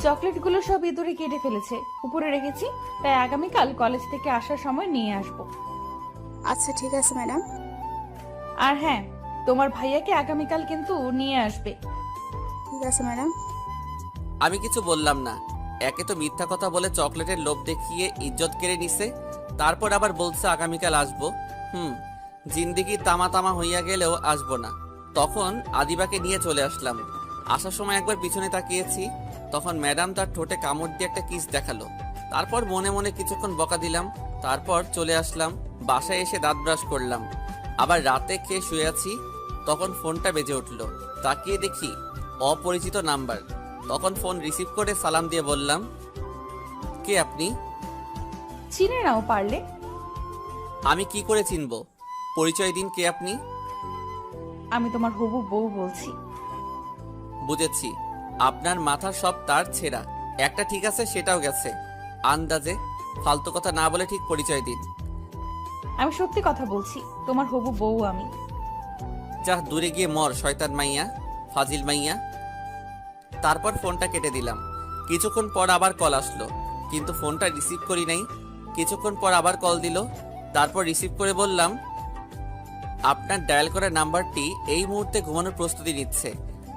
চকলেটগুলো সব ইঁদুরে কেটে ফেলেছে, উপরে রেখেছি, তাই আগামীকাল কলেজ থেকে আসার সময় নিয়ে আসবো। আচ্ছা ঠিক আছে ম্যাডাম। আর হ্যাঁ, তোমার ভাইয়াকে আগামীকাল কিন্তু নিয়ে আসবে। ঠিক আছে ম্যাডাম। আমি কিছু বললাম না। একে তো মিথ্যা কথা বলে চকলেটের লোভ দেখিয়ে ইজ্জত কেড়ে নিছে, তারপর আবার বলছে আগামীকাল আসবো। জিন্দিগি তামা তামা হইয়া গেলেও আসবো না। তখন আদিবাকে নিয়ে চলে আসলাম। আসার সময় একবার পিছনে তাকিয়েছি, তখন ম্যাডাম তার ঠোঁটে কামড় দিয়ে একটা কিস দেখালো। তারপর মনে মনে কিছুক্ষণ বকা দিলাম। তারপর চলে আসলাম। বাসায় এসে দাঁত ব্রাশ করলাম। আবার রাতে খেয়ে শুয়ে আছি, তখন ফোনটা বেজে উঠল। তাকিয়ে দেখি অপরিচিত নাম্বার। তখন ফোন রিসিভ করে সালাম দিয়ে বললাম, কে আপনি? চিনে নাও পারলে। আমি কি করে চিনব? পরিচয় দিন, কে আপনি? আমি তোমার হবু বউ বলছি। বুঝেছি, আপনার মাথার সব তার ছেঁড়া। একটা ঠিক আছে, সেটাও গেছে আন্দাজে। ফালতু কথা না বলে ঠিক পরিচয় দিন। আমি সত্যি কথা বলছি, তোমার হবু বউ আমি। যা দূরে গিয়ে মর শয়তান মাইয়া, ফাজিল মাইয়া। তারপর ফোনটা কেটে দিলাম। কিছুক্ষণ পর আবার কল আসলো, কিন্তু ফোনটা রিসিভ করি নাই। কিছুক্ষণ পর আবার কল দিল, তারপর রিসিভ করে বললাম, আপনার ডায়াল করা নাম্বারটি এই মুহূর্তে ঘুমানোর প্রস্তুতি নিচ্ছে,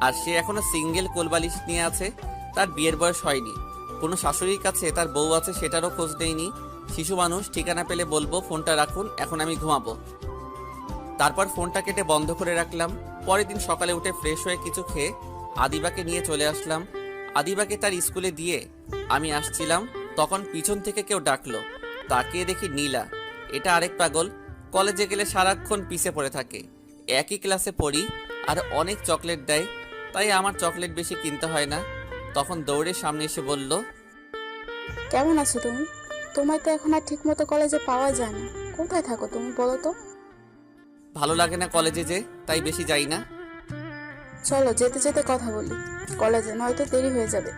আর সে এখনো সিঙ্গেল কোলবালিশ নিয়ে আছে। তার বিয়ের বয়স হয়নি, কোনো শাশুড়ির কাছে তার বউ আছে সেটারও খোঁজ নেয়নি। শিশু মানুষ, ঠিকানা পেলে বলবো, ফোনটা রাখুন, এখন আমি ঘুমাবো। তারপর ফোনটা কেটে বন্ধ করে রাখলাম। পরের দিন সকালে উঠে ফ্রেশ হয়ে কিছু খেয়ে আদিবাকে নিয়ে চলে আসলাম। আদিবাকে তার স্কুলে দিয়ে আমি আসছিলাম, তখন পিছন থেকে কেউ ডাকলো। তাকিয়ে দেখি নীলা। এটা আরেক পাগল, কলেজে গেলে সারাক্ষণ পিছে পড়ে থাকে। একই ক্লাসে পড়ি আর অনেক চকলেট দেয়, তাই আমার চকলেট বেশি কিনতে হয় না। তখন দৌড়ে সামনে এসে বলল, কেমন আছো তুমি? তোমায় তো এখন আর ঠিক মতো কলেজে পাওয়া যায় না। কোথায় থাকো তুমি বলো তো? ভালো লাগে না কলেজে যে, তাই বেশি যাই না। চলো যেতে যেতে কথা বলি কলেজে, নয়তো দেরি হয়ে যাবে।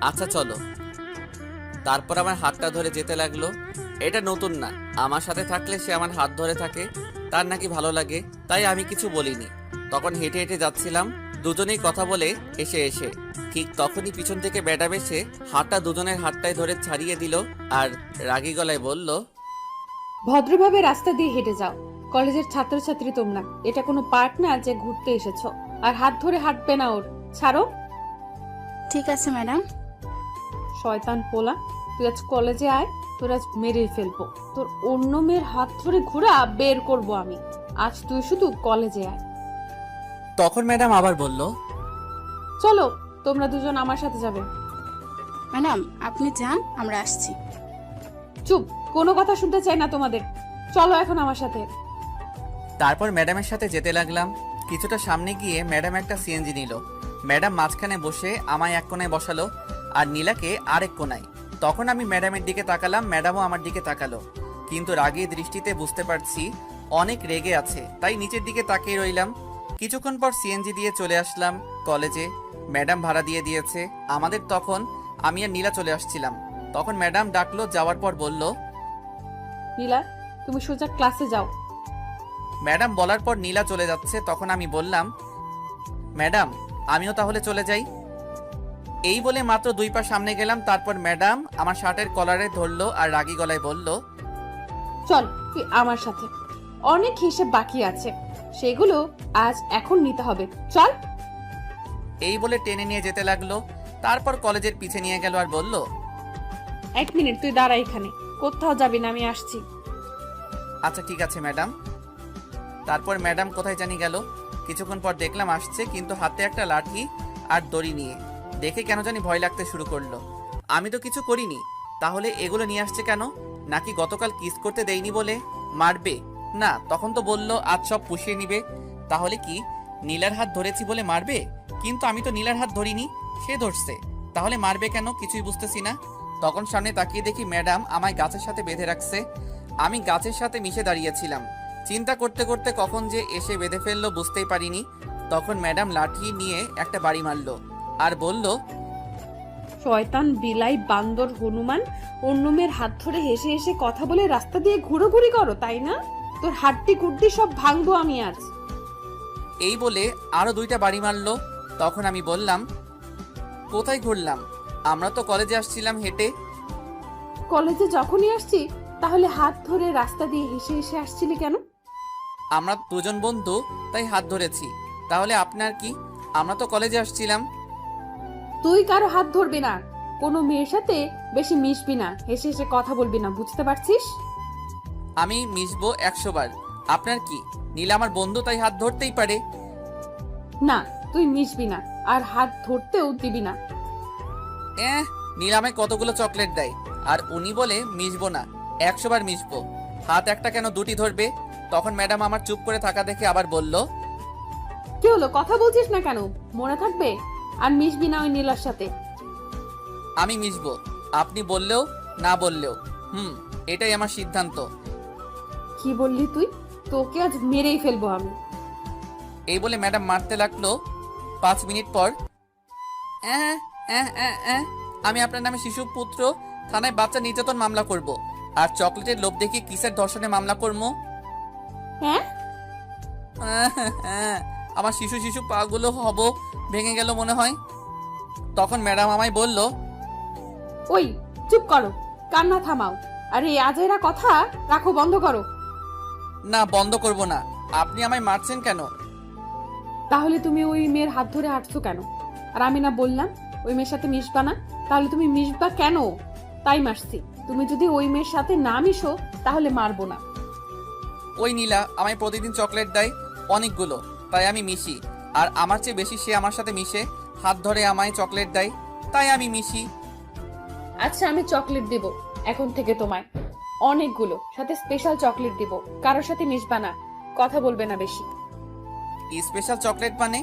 আচ্ছা চলো। তারপর আমার হাতটা ধরে যেতে লাগলো। এটা নতুন না, আমার সাথে থাকলে সে আমার হাত ধরে থাকে, তার নাকি ভালো লাগে, তাই আমি কিছু বলিনি। তখন হেঁটে হেঁটে যাচ্ছিলাম, দুজনেই কথা বলে এসে ঠিক তখনই পিছন থেকে ম্যাডাম এসে হাতটা দুজনের হাতটাই ধরে ছাড়িয়ে দিল আর রাগী গলায় বলল, ভদ্রভাবে রাস্তা দিয়ে হেঁটে যাও, কলেজের ছাত্রছাত্রী তোমরা, এটা কোনো পার্ক না যে ঘুরতে এসেছো। আর হাত ধরে হাঁটবে না ওর, ছাড়ো। ঠিক আছে ম্যাডাম। শয়তান পোলা, তুই আজ কলেজে আয়, তোর আজ মেরে ফেলবো। তোর অন্য মেয়ের হাত ধরে ঘোরা বের করব আমি। আজ তুই শুধু কলেজে আয়। তখন ম্যাডাম আবার বলল, চলো, তোমরা দুজন আমার সাথে যাবে। ম্যাডাম আপনি যান, আমরা আসছি। চুপ, কোনো কথা শুনতে চাই না তোমাদের। চলো এখন আমার সাথে। তারপর ম্যাডামের সাথে যেতে লাগলাম। কিছুটা সামনে গিয়ে ম্যাডাম একটা সিএনজি নিল। ম্যাডাম মাঝখানে বসে আমায় এক কোণায় বসালো আর নীলাকে আরেক কোণায়। তখন আমি ম্যাডামের দিকে তাকালাম, ম্যাডামও আমার দিকে তাকালো, কিন্তু রাগী দৃষ্টিতে বুঝতে পারছি অনেক রেগে আছে, তাই নিচের দিকে তাকিয়ে রইলাম। কিছুক্ষণ পর সিএনজি দিয়ে চলে আসলাম কলেজে। ম্যাডাম ভাড়া দিয়ে দিয়েছে আমাদের। তখন আমি আর নীলা চলে আসছিলাম। তখন ম্যাডাম ডাকলো, যাওয়ার পর বলল, নীলা, তুমি সোজা ক্লাসে যাও। ম্যাডাম বলার পর নীলা চলে যাচ্ছে। তখন আমি বললাম, ম্যাডাম আমিও তাহলে চলে যাই। এই বলে মাত্র 2 পা সামনে গেলাম, তারপর ম্যাডাম আমার শার্টের কলারে ধরলো আর রাগী গলায় বলল, চল তুই আমার সাথে, অনেক হিসেব বাকি আছে, সেগুলো আজ এখন নিতে হবে, চল। এই বলে টেনে নিয়ে যেতে লাগলো। তারপর কলেজের পিছে নিয়ে গেল আর বলল, 1 মিনিট তুই দাঁড়া এখানে, কোথাও যাবি না, আমি আসছি। আচ্ছা ঠিক আছে ম্যাডাম। তারপর ম্যাডাম কোথায় জানি গেল। কিছুক্ষণ পর দেখলাম আসছে, কিন্তু হাতে একটা লাঠি আর দড়ি নিয়ে। দেখে কেন জানি ভয় লাগতে শুরু করলো। আমি তো কিছু করিনি, তাহলে এগুলো নিয়ে আসছে কেন? নাকি গতকাল কিস করতে দেয়নি বলে মারবে? না, তখন তো বললো আজ সব পুষিয়ে নিবে। তাহলে কি নীলার হাত ধরেছি বলে মারবে? কিন্তু আমি তো নীলার হাত ধরিনি, সে ধরছে। তাহলে মারবে কেন কিছুই বুঝতেছি না। তখন সামনে তাকিয়ে দেখি ম্যাডাম আমায় গাছের সাথে বেঁধে রাখছে। আমি গাছের সাথে মিশে দাঁড়িয়েছিলাম। চিন্তা করতে করতে কখন যে এসে বেঁধে ফেললো বুঝতেই পারিনি। তখন ম্যাডাম লাঠি নিয়ে একটা বাড়ি মারলো আর বলল, শয়তান বিলাই বান্দর হনুমান অন্য মেয়ের হাত ধরে হেসে হেসে কথা বলে রাস্তা দিয়ে ঘুরোঘুরি করো, তাই না? তোর হাড্ডি কুড্ডি সব ভাঙবো আমি আজ। এই বলে আরো 2টা বাড়ি মারলো। তখন আমি বললাম, কোথায় ঘুরলাম? আমরা তো কলেজে আসছিলাম হেঁটে। কলেজে যখনই আসছি তাহলে হাত ধরে রাস্তা দিয়ে হেসে হেসে আসছিলি কেন? আমরা 2জন বন্ধু, তাই হাত ধরেছি। তাহলে আপনার কি? আমরা তো কলেজে আসছিলাম। তুই কারো হাত ধরবি না, কোনো মেয়ের সাথে বেশি মিশবি না, হেসে হেসে কথা বলবি না, বুঝতে পারছিস? আমি মিশবো 100 বার। আপনার কি? নীলা আমার বন্ধু, তাই হাত ধরতেই পারে। না, তুই মিশবি না আর হাত ধরতেও দিবি না। নীলা আমায় কতগুলো চকলেট দেয়, আর উনি বলে মিশবো না, 100 বার মিশবো। হাত একটা কেন 2টি ধরবে? তখন ম্যাডাম আমার চুপ করে থাকা দেখে আবার বলল, কি হলো, কথা বলছিস না কেন? মনে থাকবে? আর মিশবি না ওই নীলার সাথে। আমি মিশবো, আপনি বললেও না বললেও। এটাই আমার সিদ্ধান্ত। কি বললি তুই? তোকে আজ মেরেই ফেলবো আমি। এই বলে ম্যাডাম মারতে লাগলো। 5 মিনিট পর, আমি আপনার নামে শিশু পুত্র থানায় বাচ্চা নির্যাতন মামলা করব, আর চকলেটের লোভ দেখিয়ে কিসের ধর্ষণে মামলা করবো। হ্যাঁ, আমার শিশু শিশু পাগুলো হব ভেঙে গেল মনে হয়। তখন ম্যাডাম আমায় বলল, ওই চুপ করো, কান্না থামাও, আর এই আজেরা কথা রাখো, বন্ধ করো। না, বন্ধ করব না। আপনি আমায় মারছেন কেন? তাহলে তুমি ওই মেয়ের হাত ধরে হাঁটছো কেন? আর আমি না বললাম ওই মেয়ের সাথে মিশবা না? তাহলে তুমি মিশবা কেন? তাই মারছি। তুমি যদি ওই মেয়ের সাথে না মিশো তাহলে মারবো না। ওই নীলা আমায় প্রতিদিন চকলেট দেয় অনেকগুলো, তাই আমি মিশি। আর আমার চেয়ে বেশি সে আমার সাথে মিশে, হাত ধরে আমায় চকলেট দেয়, তাই আমি মিশি। আচ্ছা, আমি চকলেট দেব এখন থেকে তোমায়, অনেকগুলো, সাথে স্পেশাল চকলেট দেব। কারোর সাথে মিশবা না, কথা বলবে না বেশি। স্পেশাল চকলেট মানে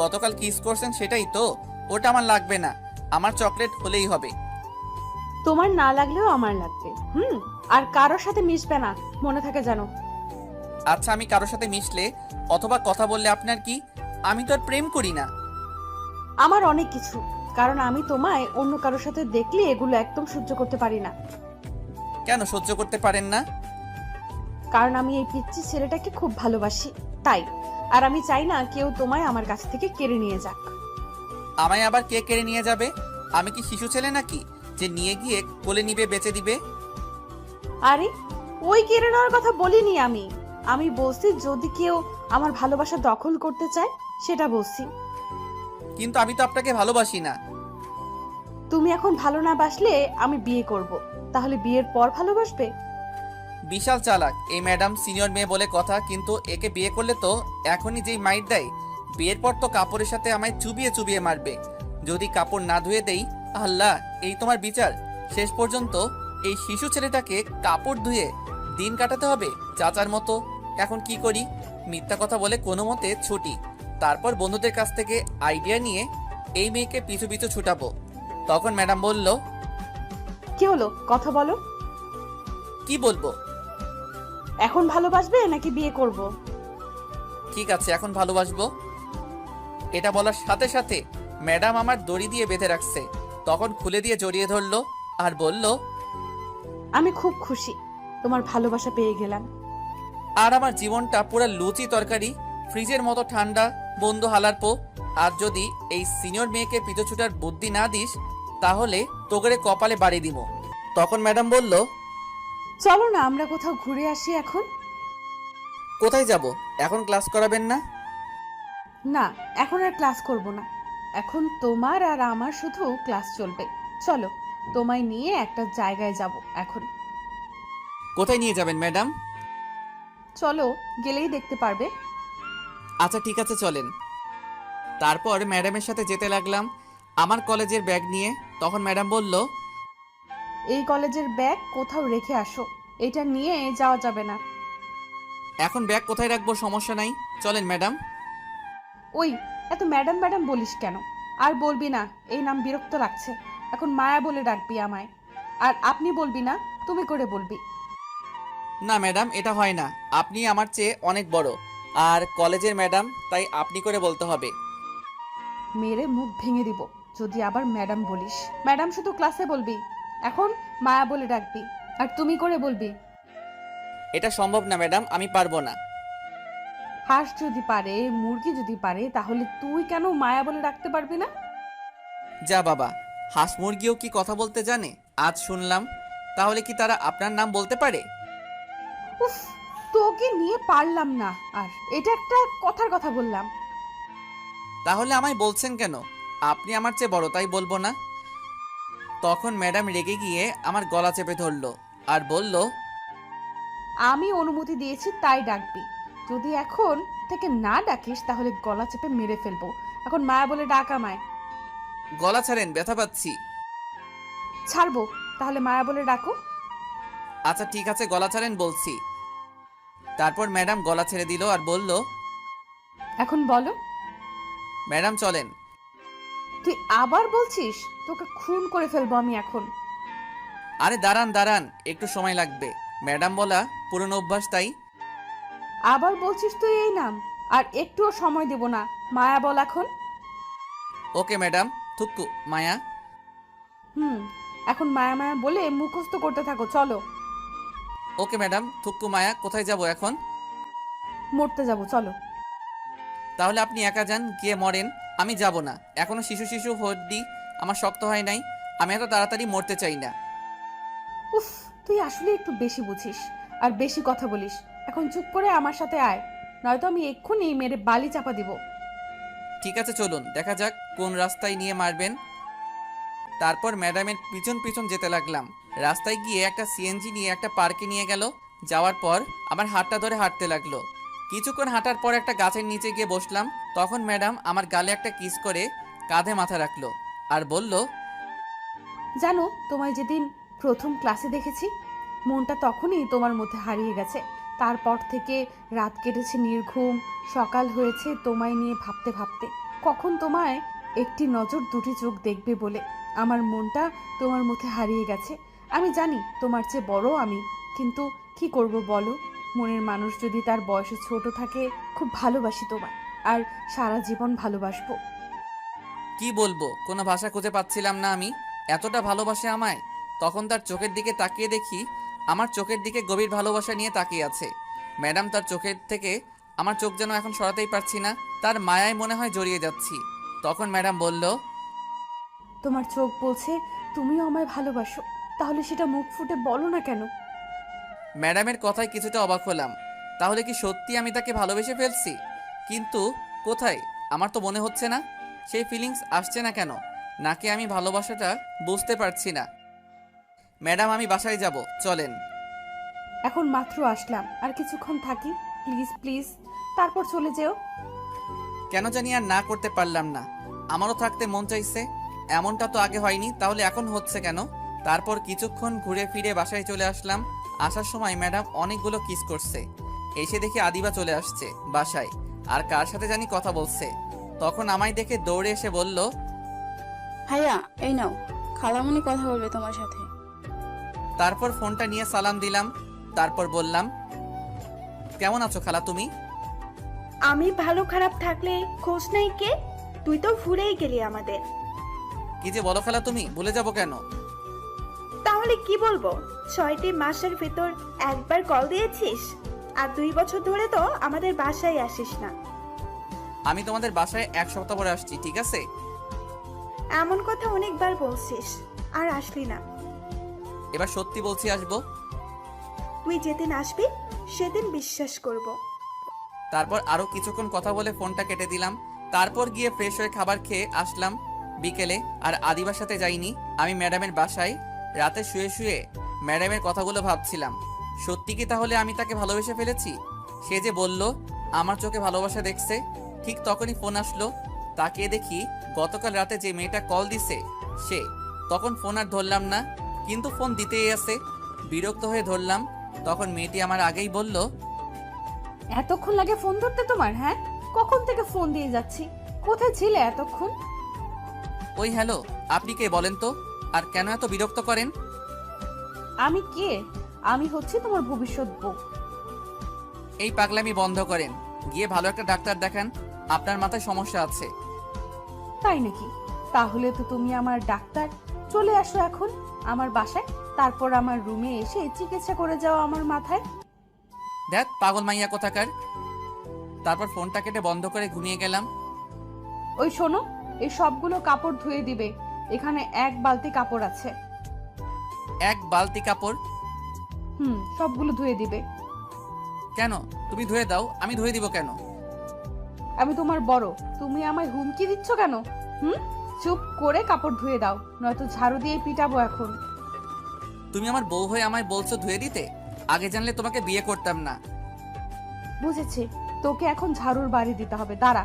গতকাল কিস করছেন সেটাই তো? ওটা আমার লাগবে না, আমার চকলেট হলেই হবে। তোমার না লাগলেও আমার লাগবে। আর কারোর সাথে মিশবে না, মনে থাকে জানো। আচ্ছা, আমি কারোর সাথে মিশলে অথবা কথা বললে আপনার কি? আমি তো আর প্রেম করি না। আমার অনেক কিছু, কারণ আমি তোমায় অন্য কারোর সাথে দেখলে এগুলো একদম সহ্য করতে পারি না। কেন সহ্য করতে পারেন না? কারণ আমি এই পিচ্চি ছেলেটাকে খুব ভালোবাসি, তাই। আর আমি চাই না কেউ তোমায় আমার কাছ থেকে কেড়ে নিয়ে যাক। আমায় আবার কে কেড়ে নিয়ে যাবে? আমি কি শিশু ছেলে নাকি যে নিয়ে গিয়ে কোলে নিবে, বেচে দিবে? আরে, ওই কেড়ে নেওয়ার কথা বলিনি আমি। আমি বলছি যদি কেউ আমার ভালোবাসা দখল করতে চায়, সেটা বলছি। কিন্তু আমি তো আপনাকে ভালোবাসি না। তুমি এখন ভালো না বাসলে আমি বিয়ে করব, তাহলে বিয়ের পর ভালোবাসবে? বিশাল চালাক এই ম্যাডাম, সিনিয়র মেয়ে বলে কথা, কিন্তু একে বিয়ে করলে তো এখনই যেই মাইর দেয়, বিয়ের পর তো কাপড়ের সাথে আমায় চুবিয়ে চুবিয়ে মারবে। যদি কাপড় না ধুয়ে দেই, আল্লাহ, এই তোমার বিচার? শেষ পর্যন্ত এই শিশু ছেলেটাকে কাপড় ধুয়ে দিন কাটাতে হবে চাচার মতো। এখন কি করি? মিথ্যা কথা বলে কোনো মতে ছুটি, তারপর বন্ধুদের কাছ থেকে আইডিয়া নিয়ে এই মেয়েকে পিছু পিছু ছুটাবো। তখন ম্যাডাম বলল, কি হলো, কথা বলো। কি বলবো? এখন ভালোবাসবে নাকি বিয়ে করব? ঠিক আছে, এখন ভালোবাসবো। এটা বলার সাথে সাথে ম্যাডাম আমার দড়ি দিয়ে বেঁধে রাখছে। তখন খুলে দিয়ে জড়িয়ে ধরলো আর বলল, আমি খুব খুশি, তোমার ভালোবাসা পেয়ে গেলাম। আর আমার জীবনটা পুরা লুচি তরকারি, ফ্রিজের মতো ঠান্ডা, বন্ধু হালারপো। আর যদি এই সিনিয়র মেয়েকে পিছু ছুটার বুদ্ধি না দিস, তাহলে তোকে কপালে বাড়ি দিব। তখন ম্যাডাম বলল, চলো না আমরা কোথাও ঘুরে আসি এখন। কোথায় যাব? এখন ক্লাস করাবেন না? না, এখন আর ক্লাস করব না, এখন তোমার আর আমার শুধু ক্লাস চলবে। চলো, তোমায় নিয়ে একটা জায়গায় যাব এখন। কোথায় নিয়ে যাবেন ম্যাডাম? চলো, গেলেই দেখতে পারবে। আচ্ছা ঠিক আছে, চলেন। তারপর ম্যাডামের সাথে যেতে লাগলাম আমার কলেজের ব্যাগ নিয়ে। তখন ম্যাডাম বলল, এই কলেজের ব্যাগ কোথাও রেখে আসো, এটা নিয়ে যাওয়া যাবে না। এখন ব্যাগ কোথায় রাখবো? সমস্যা নাই, চলেন ম্যাডাম। ওই, এত ম্যাডাম ম্যাডাম বলিস কেন? আর বলবি না এই নাম বিরক্ত লাগছে। এখন মায়া বলে ডাকবি আমায়। আর আপনি বলবি না, তুমি করে বলবি। না ম্যাডাম, এটা হয় না। আপনি আমার চেয়ে অনেক বড় আর কলেজের ম্যাডাম, তাই আপনি করে বলতে হবে। মেরে মুখ ভেঙে দিব যদি আবার ম্যাডাম বলিস। ম্যাডাম শুধু ক্লাসে বলবি, এখন মায়া বলে ডাকবি আর তুমি করে বলবি। এটা সম্ভব না ম্যাডাম, আমি পারবো না। হাঁস যদি পারে, মুরগি যদি পারে, তাহলে তুই কেন মায়া বলে ডাকতে পারবি না? যা বাবা, হাঁস মুরগিও কি কথা বলতে জানে? আজ শুনলাম। তাহলে কি তারা আপনার নাম বলতে পারে? উফ, তোকে নিয়ে পারলাম না। আর এটা একটা কথার কথা বললাম। তাহলে আমায় বলছেন কেন? আপনি আমার চেয়ে বড়, তাই বলবো না? তখন ম্যাডাম রেগে গিয়ে আমার গলা চেপে ধরলো আর বলল, আমি অনুমতি দিয়েছি তাই ডাকবি। যদি এখন থেকে না ডাকিস তাহলে গলা চেপে মেরে ফেলবো। এখন মায়া বলে ডাক আমায়। গলা ছাড়েন, ব্যথা পাচ্ছি। ছাড়বো, তাহলে মায়া বলে ডাকো। আচ্ছা ঠিক আছে, গলা ছাড়েন বলছি। তারপর ম্যাডাম গলা ছেড়ে দিল আর বলল, এখন বলো। ম্যাডাম চলেন। তুই আবার বলছিস? তোকে খুন করে ফেলবো আমি এখন। আরে দাঁড়ান দাঁড়ান, একটু সময় লাগবে। ম্যাডাম বলা পুরনো অভ্যাস, তাই। আবার বলছিস তুই এই নাম? আর একটুও সময় দেব না। মায়া বল এখন। ওকে ম্যাডাম, থুক্কু মায়া। এখন মায়া মায়া বলে মুখস্থ করতে থাকো, চলো। ওকে ম্যাডাম, থুক্কু মায়া। কোথায় যাব এখন? মরতে যাবো, চলো। তাহলে আপনি একা যান, গিয়ে মরেন। আমি যাব না। এখনো শিশু শিশু হড্ডি আমার শক্ত হয় নাই। আমি এত তাড়াতাড়ি মরতে চাই না। উফ, তুই আসলে একটু বেশি বুঝিস আর বেশি কথা বলিস। এখন চুপ করে আমার সাথে আয়, নয়তো আমি এক্ষুনি মেরে বালি চাপা দিব। ঠিক আছে চলুন, দেখা যাক কোন রাস্তায় নিয়ে মারবেন। তারপর ম্যাডামের পিছন পিছন যেতে লাগলাম। রাস্তায় গিয়ে একটা সিএনজি নিয়ে একটা পার্কে নিয়ে গেল। যাওয়ার পর আমার হাতটা ধরে হাঁটতে লাগলো। কিছুক্ষণ হাঁটার পর একটা গাছের নিচে গিয়ে বসলাম। তখন ম্যাডাম আমার গালে একটা কিস করে কাঁধে মাথা রাখলো আর বলল, জানো, তোমায় যেদিন প্রথম ক্লাসে দেখেছি, মনটা তখনই তোমার মধ্যে হারিয়ে গেছে। তারপর থেকে রাত কেটেছে নির্ঘুম, সকাল হয়েছে তোমায় নিয়ে ভাবতে ভাবতে। কখন তোমায় একটি নজর দুটি চোখ দেখবে বলে আমার মনটা তোমার মধ্যে হারিয়ে গেছে। আমি জানি তোমার চেয়ে বড় আমি, কিন্তু কি করব বলো? মনের মানুষ যদি তার বয়সে ছোট থাকে, খুব ভালোবাসি তোমায় আর সারা জীবন ভালোবাসবো। কি বলবো, কোনো ভাষা খুঁজে পাচ্ছিলাম না। আমি এতটা ভালোবাসে আমায়। তখন তার চোখের দিকে তাকিয়ে দেখি আমার চোখের দিকে গভীর ভালোবাসা নিয়ে তাকিয়ে আছে। ম্যাডাম তার চোখের থেকে আমার চোখ যেন এখন সরাতেই পারছি না। তার মায়ায় মনে হয় জড়িয়ে যাচ্ছি। তখন ম্যাডাম বলল, তোমার চোখ বলছে তুমিও আমায় ভালোবাসো, তাহলে সেটা মুখ ফুটে বলো না কেন? ম্যাডামের কথায় কিছুটা অবাক হলাম। তাহলে কি সত্যি আমি তাকে ভালোবেসে ফেলছি? কিন্তু কোথায়? আমার তো মনে হচ্ছে না। সেই ফিলিংস আসছে না কেন? নাকি আমি ভালোবাসাটা বুঝতে পারছি না। ম্যাডাম আমি বাসায় যাব, চলেন। এখন মাত্র আসলাম, আর কিছুক্ষণ থাকি প্লিজ প্লিজ, তারপর চলে যেও। কেন জানি আর না করতে পারলাম না। আমারও থাকতে মন চাইছে। এমনটা তো আগে হয়নি, তাহলে এখন হচ্ছে কেন? তারপর কিছুক্ষণ ঘুরে ফিরে বাসায় চলে আসলাম। আসার সময় ম্যাডাম অনেকগুলো কিস করছে। এসে দেখি আদিবা চলে আসছে বাসায়, আর কার সাথে জানি কথা বলছে। তখন আমায় দেখে দৌড়ে এসে বলল, ভাইয়া এই নাও, খালামণি কথা বলবে তোমার সাথে। তারপর ফোনটা নিয়ে সালাম দিলাম। তারপর বললাম, কেমন আছো খালা তুমি? আমি ভালো খারাপ থাকলে খোঁজ নাই কে? তুই তো ভুলেই গেলি আমাদের। কি যে বলো খালা তুমি, ভুলে যাব কেন? তাহলে কি বলবো? 6টি মাসের ভিতর একবার কল দিয়েছিস, আর 2 বছর ধরে তো আমাদের বাসায় আসিস না। আমি তোমাদের বাসায় 1 সপ্তাহ পরে আসছি, ঠিক আছে? এমন কথা অনেকবার বলছিস, আর আসলি না। এবার সত্যি বলছি, আসবো। তুই যেদিন আসবি সেদিন বিশ্বাস করব। তারপর আরো কিছুক্ষণ কথা বলে ফোনটা কেটে দিলাম। তারপর গিয়ে ফ্রেশ হয়ে খাবার খেয়ে আসলাম বিকেলে। আর আদিবার সাথে যাইনি, আমি ম্যাডামের বাসায় রাতে শুয়ে শুয়ে ম্যাডামের কথাগুলো ভাবছিলাম। সত্যি কি তাহলে আমি তাকে ভালোবেসে ফেলেছি? সে যে বলল আমার চোখে ভালোবাসা দেখছে। ঠিক তখনই ফোন আসলো। তাকিয়ে দেখি গতকাল রাতে যে মেয়েটা কল দিছে সে। তখন ফোন আর ধরলাম না, কিন্তু ফোন দিতেই আছে। বিরক্ত হয়ে ধরলাম। তখন মেয়েটি আমার আগেই বলল, এতক্ষণ লাগে ফোন ধরতে তোমার? হ্যাঁ, কখন থেকে ফোন দিয়ে যাচ্ছি, কোথায় ছিলে এতক্ষণ? ওই হ্যালো, আপনি কে বলেন তো? আর কেন এত বিরক্ত করেন? আমি কে? আমি হচ্ছি তোমার ভবিষ্যৎ বউ। এই পাগলামি বন্ধ করেন, গিয়ে ভালো একটা ডাক্তার দেখান, আপনার মাথায় সমস্যা আছে। তাই নাকি? তাহলে তো তুমি আমার ডাক্তার। চলে আসো এখন আমার বাসায়, তারপর আমার রুমে এসে চিকিৎসা করে যাও আমার মাথায়। দেখ পাগল মাইয়া কোথাকার। তারপর ফোনটা কেটে বন্ধ করে ঘুমিয়ে গেলাম। ওই শোনো, এই সবগুলো কাপড় ধুয়ে দিবে। এখানে এক বালতি কাপড় আছে। এক বালতি কাপড়? সবগুলো ধুয়ে দিবে। কেন? তুমি ধুয়ে দাও, আমি ধুয়ে দিব কেন? আমি তোমার বড়, তুমি আমায় হুমকি দিচ্ছ কেন? চুপ করে কাপড় ধুয়ে দাও, নয়তো ঝাড়ু দিয়ে পিটাবো এখন। তুমি আমার বউ হয়ে আমায় বলছো ধুয়ে দিতে? আগে জানলে তোমাকে বিয়ে করতাম না। বুঝেছি, তোকে এখন ঝাড়ুর বাড়ি দিতে হবে। দাঁড়া,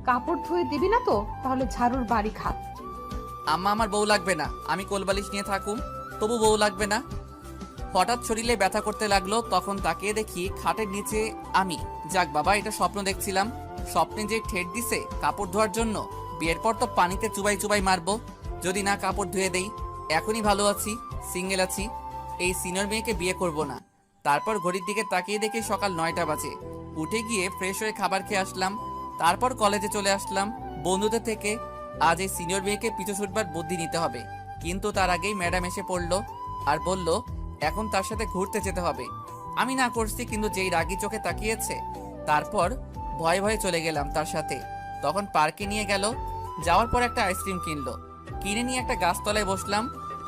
কাপড় ধুয়ে দিবি না তো তাহলে ঝাড়ুর বাড়ি খা। আম্মা, আমার বউ লাগবে না, আমি কোলবালিশ নিয়ে থাকুম, তবু বউ লাগবে না। হঠাৎ শরীরে ব্যথা করতে লাগলো, তখন তাকিয়ে দেখি খাটের নিচে আমি। যাক বাবা, এটা স্বপ্ন দেখছিলাম। স্বপ্নে যে ঠেট দিছে কাপড় ধোয়ার জন্য, বিয়ের পর তো পানিতে চুবাই চুবাই মারবো যদি না কাপড় ধুয়ে দেই। এখনই ভালো আছি, সিঙ্গেল আছি, এই সিনিয়র মেয়েকে বিয়ে করব না। তারপর ঘড়ির দিকে তাকিয়ে দেখি সকাল 9টা বাজে। উঠে গিয়ে ফ্রেশ হয়ে খাবার খেয়ে আসলাম। তারপর কলেজে চলে আসলাম বন্ধুদের থেকে। আজ এই সিনিয়র মেয়েকে পিছু ছুটবার বুদ্ধি নিতে হবে। কিন্তু তার আগেই ম্যাডাম এসে পড়লো আর বলল এখন তার সাথে ঘুরতে যেতে হবে। আমি না করছি, কিন্তু যেই রাগী চোখে তাকিয়েছে, তারপর ভয়ে ভয়ে চলে গেলাম তার সাথে। তখন পার্কে নিয়ে গেল, যাওয়ার পর একটা আইসক্রিম কিনলো, কিনে নিয়ে একটা গাছতলায় বসলাম।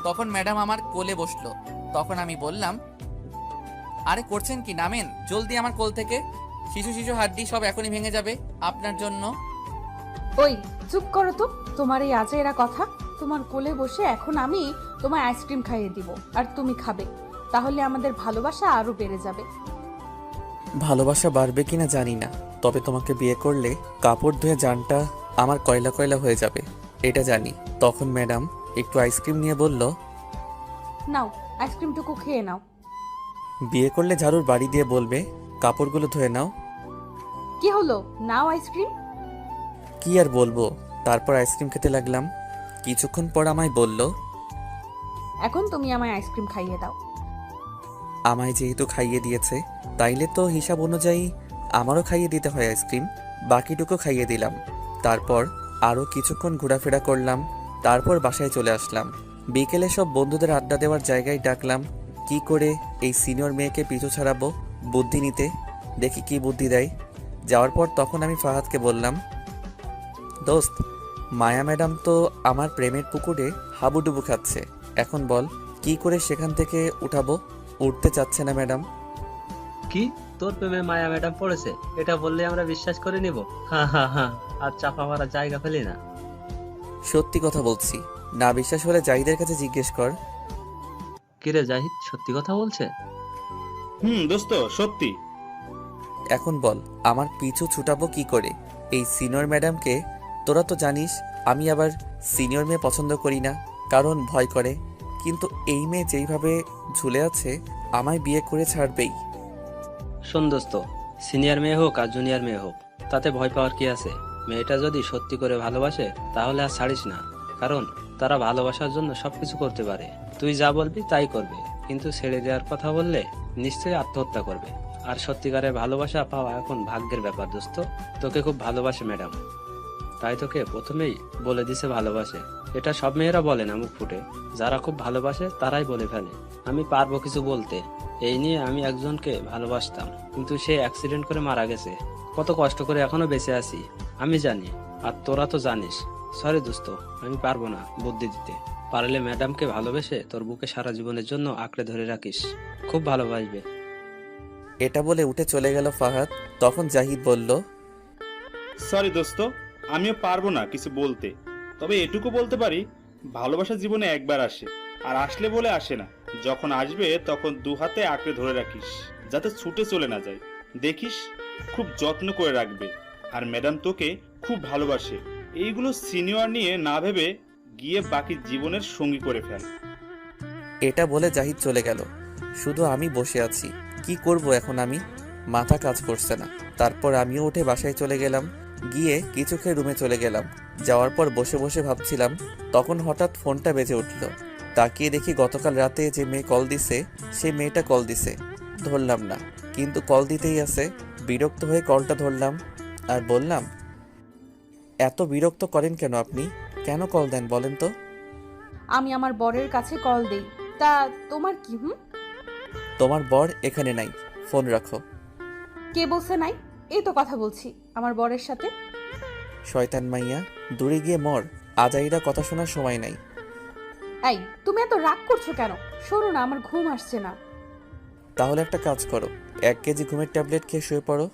তখন ম্যাডাম আমার কোলে বসলো। তখন আমি বললাম, আরে করছেন কি, নামেন জলদি আমার কোল থেকে, শিশু শিশু হাড্ডি সব এখনই ভেঙে যাবে আপনার জন্য। ওই চুপ করো তো, তোমার এই আজেরা কথা। তোমার কোলে বসে এখন আমি তোমায় আইসক্রিম খাইয়ে দিব, আর তুমি খাবে। তাহলে আমাদের ভালোবাসা আরো বেড়ে যাবে। ভালোবাসা বাড়বে কিনা জানি না, তবে তোমাকে বিয়ে করলে কাপড় ধুয়ে জানটা আমার কয়লা কয়লা হয়ে যাবে, এটা জানি। তখন ম্যাডাম একটু আইসক্রিম নিয়ে বলল, নাও আইসক্রিমটুকু খেয়ে নাও। বিয়ে করলে ঝাড়ুর বাড়ি দিয়ে বলবে কাপড়গুলো ধুয়ে নাও। কি হলো, নাও আইসক্রিম। কি আর বলবো। তারপর আইসক্রিম খেতে লাগলাম। কিছুক্ষণ পর আমায় বলল, এখন তুমি আমায় আইসক্রিম খাইয়ে দাও। আমায় যেহেতু খাইয়ে দিয়েছে, তাইলে তো হিসাব অনুযায়ী আমারও খাইয়ে দিতে হয় আইসক্রিম। বাকিটুকু খাইয়ে দিলাম। তারপর আরও কিছুক্ষণ ঘোরাফেরা করলাম। তারপর বাসায় চলে আসলাম। বিকেলে সব বন্ধুদের আড্ডা দেওয়ার জায়গায় ডাকলাম, কি করে এই সিনিয়র মেয়েকে পিছু ছাড়াবো বুদ্ধি নিতে, দেখি কি বুদ্ধি দেয়। যাওয়ার পর তখন আমি ফাহাদকে বললাম, দোস্ত, মায়া ম্যাডাম তো আমার প্রেমের পুকুরে হাবুডুবু খাচ্ছে, এখন বল কি করে সেখান থেকে উঠাবো। উঠতে চাচ্ছে না ম্যাডাম। কি, তোর প্রেমে মায়া ম্যাডাম পড়েছে? এটা বললে আমরা বিশ্বাস করে নিব? হ্যাঁ হ্যাঁ হ্যাঁ, আর চাপা মারার জায়গা পেলি না। সত্যি কথা বলছি, না বিশ্বাস হলে জাহিদের কাছে জিজ্ঞেস কর। কিরে জাহিদ, সত্যি কথা বলছে? দোস্ত সত্যি। এখন বল আমার পিছু ছুটাবো কি করে এই সিনিয়র ম্যাডামকে? তোরা তো জানিস আমি আবার সিনিয়র মেয়ে পছন্দ করি না, কারণ ভয় করে। কিন্তু এই মেয়ে যেইভাবে ঝুলে আছে, আমায় বিয়ে করে ছাড়বেই। শোন দোস্ত, সিনিয়র মেয়ে হোক আর জুনিয়র মেয়ে হোক, তাতে ভয় পাওয়ার কি আছে? মেয়েটা যদি সত্যি করে ভালোবাসে তাহলে আর ছাড়িস না, কারণ তারা ভালোবাসার জন্য সবকিছু করতে পারে। তুই যা বলবি তাই করবে, কিন্তু ছেড়ে দেওয়ার কথা বললে নিশ্চয়ই আত্মহত্যা করবে। আর সত্যিকারের ভালোবাসা পাওয়া এখন ভাগ্যের ব্যাপার দোস্ত। তোকে খুব ভালোবাসে ম্যাডাম, তাই তোকে প্রথমেই বলে দিছে ভালোবাসে। এটা সব মেয়েরা বলে না মুখ ফুটে, যারা খুব ভালোবাসে তারাই বলে ফেলে। আমি পারবো কিছু বলতে, এই নিয়ে আমি একজনকে ভালোবাসতাম, কিন্তু সে অ্যাক্সিডেন্ট করে মারা গেছে। কত কষ্ট করে এখনো বেঁচে আছি আমি জানি, আর তোরা তো জানিস। সরি দোস্ত, আমি পারবো না বুদ্ধি দিতে। পারলে ম্যাডামকে ভালোবেসে তোর বুকে সারা জীবনের জন্য আঁকড়ে ধরে রাখিস, খুব ভালোবাসবে। এটা বলে উঠে চলে গেল ফাহাদ। তখন জাহিদ বলল, সরি দোস্ত, আমিও পারবো না কিছু বলতে, তবে এটুকু বলতে পারি, ভালোবাসা জীবনে একবার আসে, আর আসলে বলে আসে না। যখন আসবে তখন দু হাতে আঁকড়ে ধরে রাখিস, যাতে ছুটে চলে না যায়। দেখিস খুব যত্ন করে রাখবে। আর ম্যাডাম তোকে খুব ভালোবাসে, এইগুলো সিনিয়র নিয়ে না ভেবে গিয়ে বাকি জীবনের সঙ্গী করে ফেল। এটা বলে জাহিদ চলে গেল। শুধু আমি বসে আছি, কি করব এখন আমি, মাথা কাজ করছে না। তারপর আমিও উঠে বাসায় চলে গেলাম। গিয়ে কিছু খেয়ে রুমে চলে গেলাম। যাওয়ার পর বসে বসে ভাবছিলাম, তখন হঠাৎ ফোনটা বেজে উঠল। তাকিয়ে দেখি গতকাল রাতে যে মেয়ে কল দিছে সেই মেয়েটা কল দিছে। ধরলাম না, কিন্তু কল দিতেই আছে। বিরক্ত হয়ে কলটা ধরলাম আর বললাম, এত বিরক্ত করেন কেন আপনি? কেন কল দেন বলেন তো? আমি আমার বরের কাছে কল দেই, তা তোমার কি? তোমার বর এখানে নাই, ফোন রাখো। কে বলছে নাই? এই তো কথা বলছি আমার বরের সাথে। শয়তান মাইয়া, দূরে গিয়ে মর, আজাইরা কথা শোনার সময় নাই। এই, তুমি এত রাগ করছো কেন? শোনো না, আমার ঘুম আসছে না। তাহলে একটা কাজ করো, 1 কেজি ঘুমের ট্যাবলেট খেয়ে শুয়ে পড়ো।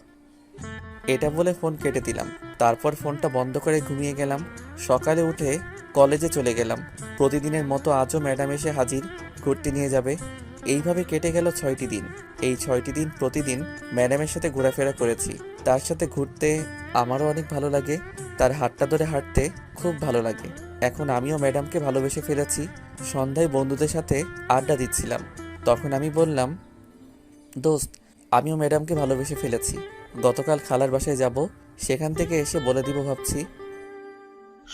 এটা বলে ফোন কেটে দিলাম। তারপর ফোনটা বন্ধ করে ঘুমিয়ে গেলাম। সকালে উঠে কলেজে চলে গেলাম। প্রতিদিনের মতো আজও ম্যাডাম এসে হাজির, ঘুরতে নিয়ে যাবে। এইভাবে কেটে গেল 6টি দিন। এই 6টি দিন প্রতিদিন ম্যাডামের সাথে ঘোরাফেরা করেছি। তার সাথে ঘুরতে আমারও অনেক ভালো লাগে, তার হাতটা ধরে হাঁটতে খুব ভালো লাগে। এখন আমিও ম্যাডামকে ভালোবেসে ফেলেছি। সন্ধ্যায় বন্ধুদের সাথে আড্ডা দিচ্ছিলাম, তখন আমি বললাম, দোস্ত, আমিও ম্যাডামকে ভালোবেসে ফেলেছি। গতকাল খালার বাসায় যাব, সেখান থেকে এসে বলে দিব ভাবছি।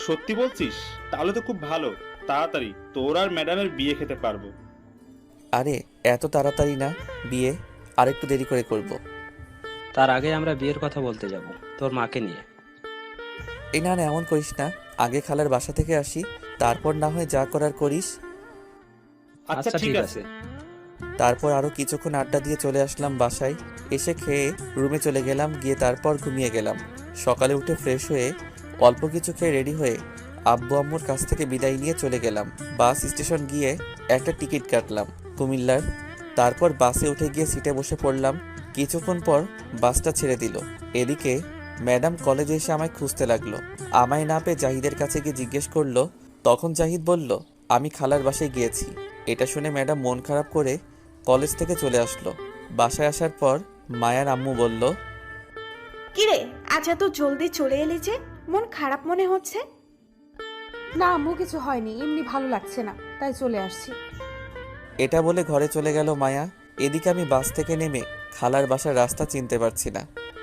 সত্যি বলছিস? তাহলে তো খুব ভালো। তাড়াতাড়ি তোর আর ম্যাডামের বিয়ে খেতে পারবো। আরে এত তাড়াতাড়ি না, বিয়ে আরেকটু দেরি করে করব। তার আগে আমরা বিয়ের কথা বলতে যাব, তোর মাকে নিয়ে। এই না না, এমন করিস না, আগে খালার বাসা থেকে আসি, তারপর না হয় যা করার করিস। আচ্ছা ঠিক আছে। তারপর আরও কিছুক্ষণ আড্ডা দিয়ে চলে আসলাম বাসায়। এসে খেয়ে রুমে চলে গেলাম, গিয়ে তারপর ঘুমিয়ে গেলাম। সকালে উঠে ফ্রেশ হয়ে অল্প কিছু খেয়ে রেডি হয়ে আব্বু আম্মুর কাছ থেকে বিদায় নিয়ে চলে গেলাম। বাস স্টেশন গিয়ে একটা টিকিট কাটলাম কুমিল্লার। তারপর বাসে উঠে গিয়ে সিটে বসে পড়লাম। কিছুক্ষণ পর বাসটা ছেড়ে দিল। এদিকে ম্যাডাম কলেজে এসে আমায় খুঁজতে লাগলো। আমায় না পেয়ে জাহিদের কাছে গিয়ে জিজ্ঞেস করলো। তখন জাহিদ বলল, আমি খালার বাসায় গিয়েছি। এটা শুনে ম্যাডাম মন খারাপ করে কলেজ থেকে চলে আসলো। বাসায় আসার পর মায়ার আম্মু বলল, কিরে, আজ এত জলদি চলে এলি যে? মন খারাপ মনে হচ্ছে। না আম্মু, কিছু হয়নি, এমনি ভালো লাগছে না, তাই চলে আসছি। এটা বলে ঘরে চলে গেল মায়া। এদিকে আমি বাস থেকে নেমে খালার বাসার রাস্তা চিনতে পারছি না,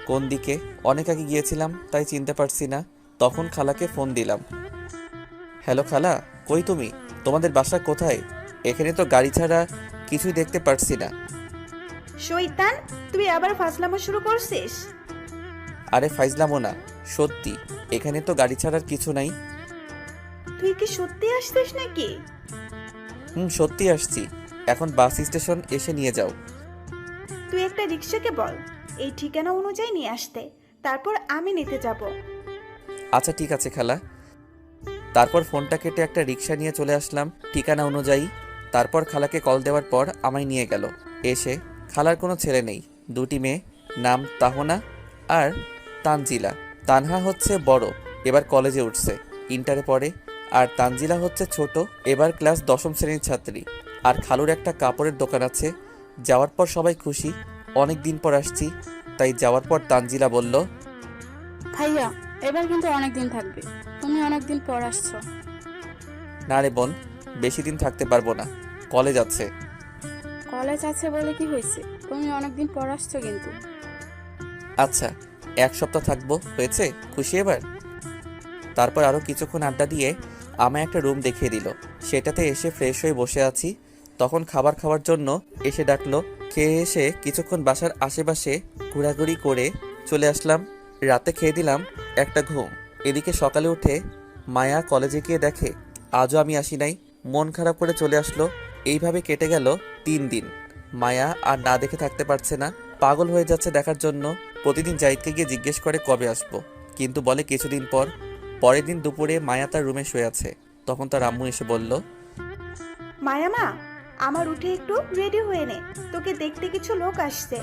কোন দিকে। অনেক আগে গিয়েছিলাম তাই চিনতে পারছি না। তখন খালাকে ফোন দিলাম। হ্যালো খালা, কই তুমি? তোমাদের বাসা কোথায়? এখানে তো গাড়ি ছাড়া কিছুই দেখতে পারছি না। শয়তান, তুই আবার ফাজলামো শুরু করছিস? আরে ফাইজলামো না, সত্যি এখানে তো গাড়ি ছাড়ার কিছু নাই। তুই কি সত্যি আসছিস নাকি? সত্যি আসছি। এখন বাস স্টেশন এসে নিয়ে যাও। তুই একটা রিক্সাকে বল এই ঠিকানা অনুযায়ী নিয়ে আসতে, তারপর আমি নিতে যাব। আচ্ছা ঠিক আছে খালা। তারপর ফোনটা কেটে একটা রিক্সা নিয়ে চলে আসলাম ঠিকানা অনুযায়ী। তারপর খালাকে কল দেওয়ার পর আমায় নিয়ে গেল। এসে খালার কোনো ছেলে নেই, 2টি মেয়ে, নাম তাহনা আর তানজিলা। তানহা হচ্ছে বড়, এবার কলেজে উঠছে, ইন্টারে পড়ে। আর তানজিলা হচ্ছে ছোট, এবার ক্লাস 10ম শ্রেণীর ছাত্রী। আর খালুর একটা কাপড়ের দোকান আছে। যাওয়ার পর সবাই খুশি, অনেক দিন পর আসছি। তাই যাওয়ার পর তানজিলা বলল, ভাইয়া, এবার কিন্তু অনেক দিন থাকবে, তুমি অনেক দিন পর আসছো। না রে বোন, বেশি দিন থাকতে পারবো না, কলেজ আছে। কলেজ আছে বলে কি হয়েছে, তুমি অনেক দিন পর আসছো কিন্তু। আচ্ছা 1 সপ্তাহ থাকবো, হয়েছে? খুশি এবার? তারপর আরও কিছুক্ষণ আড্ডা দিয়ে আমায় একটা রুম দেখিয়ে দিল। সেটাতে এসে ফ্রেশ হয়ে বসে আছি। তখন খাবার খাওয়ার জন্য এসে ডাকলো। খেয়ে এসে কিছুক্ষণ বাসার আশেপাশে ঘোরাঘুরি করে চলে আসলাম। রাতে খেয়ে দিলাম একটা ঘুম। এদিকে সকালে উঠে মায়া কলেজে গিয়ে দেখে আজও আমি আসি নাই, মন খারাপ করে চলে আসলো। এইভাবে কেটে গেল 3 দিন। মায়া আর না দেখে থাকতে পারছে না, পাগল হয়ে যাচ্ছে দেখার জন্য। প্রতিদিন জাহিদকে গিয়ে জিজ্ঞেস করে কবে আসবো, কিন্তু বলে কিছুদিন পর। পরের দিন দুপুরে মায়া তার রুমে শুয়ে আছে। তখন তার আম্মু এসে বলল, মায়ামা, আমার উঠে একটু রেডি হয়ে নে, তোকে দেখতে কিছু লোক আসছে।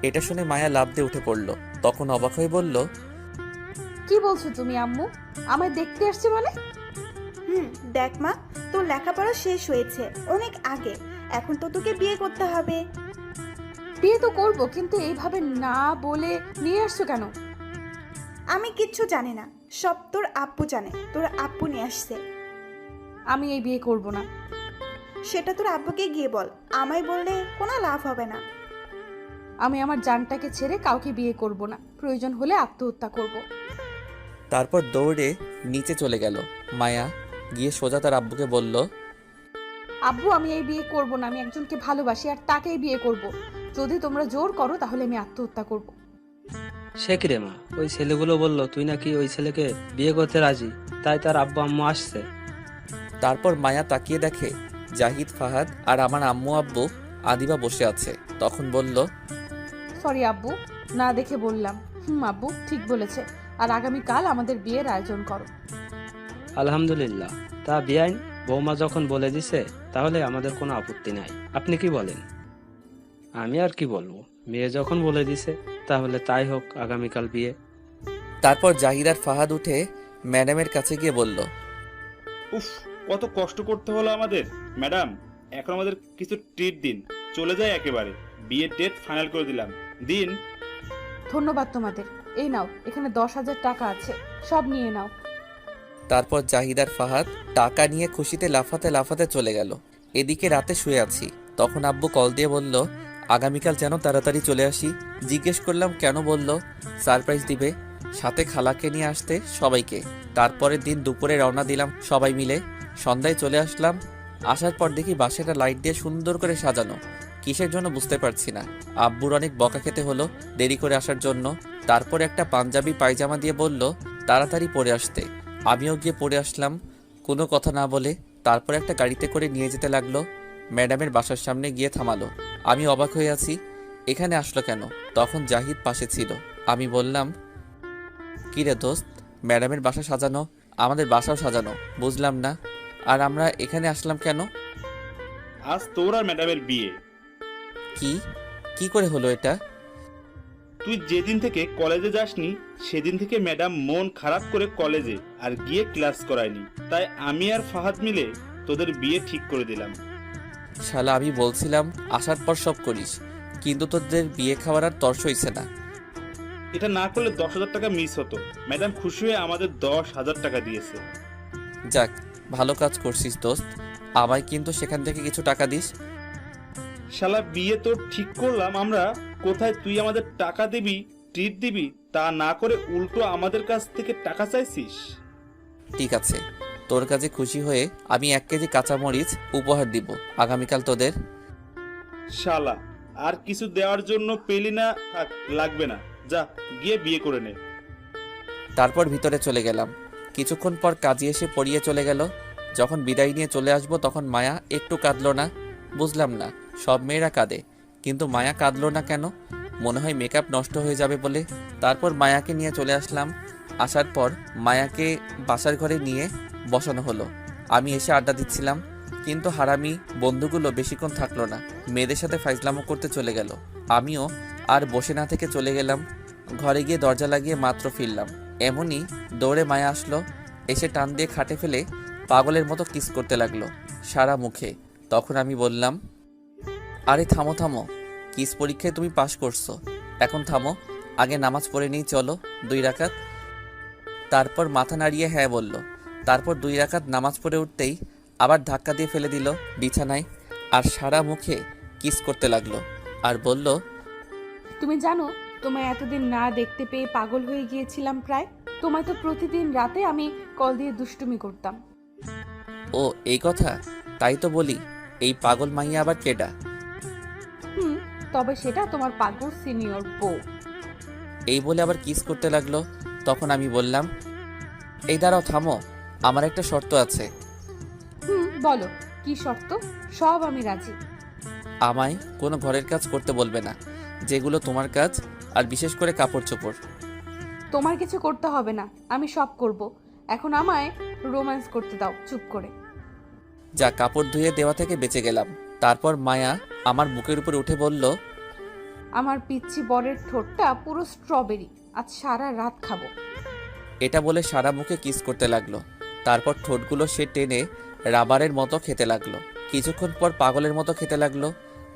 এটা শুনে মায়া লাফ দিয়ে উঠে পড়ল। তখন অবাক হয়ে বলল, কি বলছো তুমি আম্মু? আমায় দেখতে আসছে মানে? দেখ মা, তোর লেখাপড়া শেষ হয়েছে অনেক আগে, এখন তো তোকে বিয়ে করতে হবে। বিয়ে তো করবো, কিন্তু এইভাবে না বলে নিয়ে আসছো কেন? আমি কিচ্ছু জানি না, সব তোর আব্বু জানে, তোর আব্বু নিয়ে আসছে। আমি এই বিয়ে করব না। সেটা তোর আব্বুকে গিয়ে বল, আমায় বললে কোনো লাভ হবে না। আমি আমার জানটাকে ছেড়ে কাউকে বিয়ে করব না, প্রয়োজন হলে আত্মহত্যা করব। তারপর দৌড়ে নিচে চলে গেল। মায়া গিয়ে সোজা তার আব্বুকে বলল, আব্বু, আমি এই বিয়ে করব না, আমি একজনকে ভালোবাসি আর তাকেই বিয়ে করব। যদি তোমরা জোর করো তাহলে আমি আত্মহত্যা করব। সে কি রে মা, ওই ছেলেগুলো বললো তুই নাকি ওই ছেলেকে বিয়ে করতে রাজি, তাই তার আব্বু আম্মু আসছে। তারপর মায়া তাকিয়ে দেখে জাহিদ, ফাহাদ আর আমার আম্মু আব্বু আদিবা বসে আছে। তখন বলল, সরি আব্বু, না দেখে বললাম। আব্বু ঠিক বলেছে, আর আগামীকাল আমাদের বিয়ের আয়োজন করো। আলহামদুলিল্লাহ। তা বিয়াইন, বৌমা যখন বলে দিছে তাহলে আমাদের কোনো আপত্তি নাই। আপনি কি বলেন? আমি আর কি বলবো, মেয়ে যখন বলে দিছে তাহলে তাই হোক, আগামীকাল বিয়ে। তারপর জাহিদ আর ফাহাদ উঠে ম্যাডামের কাছে গিয়ে বলল, উফ, কত কষ্ট করতে হলো আমাদের। ম্যাডাম, এখন আমাদের কিছু ট্রিট দিন, চলে যায় একেবারে। বিয়ের ডেট ফাইনাল করে দিলাম, দিন। ধন্যবাদ তোমাদের। এই নাও, এখানে 10,000 টাকা আছে, সব নিয়ে নাও। তারপর জাহিদ আর ফাহাদ টাকা নিয়ে খুশিতে লাফাতে লাফাতে চলে গেল। এদিকে রাতে শুয়ে আছি, তখন আব্বু কল দিয়ে বলল, আগামীকাল যেন তাড়াতাড়ি চলে আসি। জিজ্ঞেস করলাম কেন? বলল সারপ্রাইজ দিবে, সাথে খালাকে নিয়ে আসতে সবাইকে। তারপরের দিন দুপুরে রওনা দিলাম সবাই মিলে। সন্ধ্যায় চলে আসলাম। আসার পর দেখি বাসাটা লাইট দিয়ে সুন্দর করে সাজানো। কিসের জন্য বুঝতে পারছি না। আব্বুর অনেক বকা খেতে হলো দেরি করে আসার জন্য। তারপর একটা পাঞ্জাবি পায়জামা দিয়ে বলল তাড়াতাড়ি পরে আসতে। আমিও গিয়ে পরে আসলাম কোনো কথা না বলে। তারপর একটা গাড়িতে করে নিয়ে যেতে লাগলো। ম্যাডামের বাসার সামনে গিয়ে থামালো। আমি অবাক হয়ে আছি, এখানে আসলো কেন? তখন জাহিদ পাশে ছিল। আমি বললাম, কিরে দোস্ত, ম্যাডামের বাসা সাজানো, আমাদের বাসাও সাজানো, বুঝলাম না। আর আমরা এখানে আসলাম কেন? আজ তোর আর ম্যাডামের বিয়ে। কি করে হলো এটা? তুই যেদিন থেকে কলেজে যাসনি সেদিন থেকে ম্যাডাম মন খারাপ করে কলেজে আর গিয়ে ক্লাস করায়নি, তাই আমি আর ফাহাদ মিলে তোদের বিয়ে ঠিক করে দিলাম। শালা, আমি বলছিলাম আসার পর সব করিস, কিন্তু তোদের বিয়ে খাওয়ার আর তর্স হইছে না। এটা না করলে 10,000 টাকা মিস হতো। ম্যাডাম খুশি হয়ে আমাদের 10,000 টাকা দিয়েছে। যাক, ভালো কাজ করছিস দোস্ত, আমায় কিন্তু সেখান থেকে কিছু টাকা দিস। শালা, বিয়ে তো ঠিক করলাম আমরা, কোথায় তুই আমাদের টাকা দিবি, ট্রিট দিবি, তা না করে উল্টো আমাদের কাছ থেকে টাকা চাইছিস। ঠিক আছে, তোর কাছে খুশি হয়ে আমি 1 কেজি কাঁচামরিচ উপহার দিব আগামীকাল তোদের। শালা, আর কিছু দেওয়ার জন্য পেলি না, থাক, লাগবে না, যা গিয়ে বিয়ে করে নে। তারপর ভিতরে চলে গেলাম। কিছুক্ষণ পর কাজী এসে পড়িয়ে চলে গেল। যখন বিদায় নিয়ে চলে আসবো তখন মায়া একটু কাঁদলো না। বুঝলাম না, সব মেয়েরা কাঁদে, কিন্তু মায়া কাঁদলো না কেন? মনে হয় মেকআপ নষ্ট হয়ে যাবে বলে। তারপর মায়াকে নিয়ে চলে আসলাম। আসার পর মায়াকে বাসার ঘরে নিয়ে বসানো হলো। আমি এসে আড্ডা দিচ্ছিলাম, কিন্তু হারামি বন্ধুগুলো বেশিক্ষণ থাকলো না, মেয়েদের সাথে ফাইজলামো করতে চলে গেল। আমিও আর বসে না থেকে চলে গেলাম। ঘরে গিয়ে দরজা লাগিয়ে মাত্র ফিরলাম, এমনই দৌড়ে মায়া আসলো। এসে টান দিয়ে খাটে ফেলে পাগলের মতো কিস করতে লাগলো সারা মুখে। তখন আমি বললাম, আরে থামো থামো, কিস পরীক্ষায় তুমি পাশ করছো, এখন থামো, আগে নামাজ পড়ে নিই চলো 2 রাকাত। তারপর মাথা নাড়িয়ে হ্যাঁ বলল। তারপর 2 রাকাত নামাজ পড়ে উঠতেই আবার ধাক্কা দিয়ে ফেলে দিল বিছানায়, আর সারা মুখে কিস করতে লাগলো আর বলল, তুমি জানো, তোমায় এতদিন না দেখতে পেয়ে পাগল হয়ে গিয়েছিলাম প্রায়। তোমায় তো প্রতিদিন রাতে আমি কল দিয়ে দুষ্টুমি করতাম। ও এই কথা? তাই তো বলি, এই পাগল মাইয়া আবার কেডা? তবে সেটা তোমার পাগল সিনিয়র বউ। এই বলে আবার কিস করতে লাগলো। তখন আমি বললাম, এই দাঁড়াও, থামো, আমার একটা শর্ত আছে। বলো, কি শর্ত? সব আমি রাজি। আমায় কোনো ঘরের কাজ করতে বলবে না, যেগুলো তোমার কাজ, আর বিশেষ করে কাপড় চোপড়। তোমার কিছু করতে হবে না, আমি সব করব। এখন আমায় রোম্যান্স করতে দাও চুপ করে। যা, কাপড় ধুয়ে দেওয়া থেকে বেঁচে গেলাম। তারপর মায়া আমার বুকের উপর উঠে বলল, আমার পিচ্ছি বরের ঠোঁটটা পুরো স্ট্রবেরি, আজ সারা রাত খাবো। এটা বলে সারা মুখে কিস করতে লাগলো। তারপর ঠোঁটগুলো সে টেনে রাবারের মতো খেতে লাগলো। কিছুক্ষণ পর পাগলের মতো খেতে লাগলো।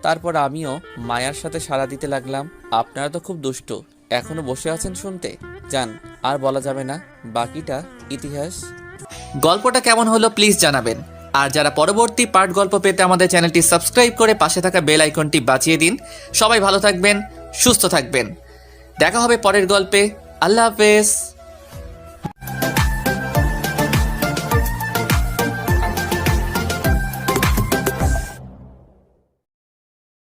তারপর আমিও মায়ার সাথে সাড়া দিতে লাগলাম। আপনারা তো খুব দুষ্টু, এখনো বসে আছেন শুনতে? যান, আর বলা যাবে না, বাকিটা ইতিহাস। গল্পটা কেমন হলো প্লিজ জানাবেন। আর যারা পরবর্তী পার্ট গল্প পেতে আমাদের চ্যানেলটি সাবস্ক্রাইব করে পাশে থাকা বেল আইকনটি বাজিয়ে দিন। সবাই ভালো থাকবেন, সুস্থ থাকবেন। দেখা হবে পরের গল্পে। আল্লাহ হাফেজ।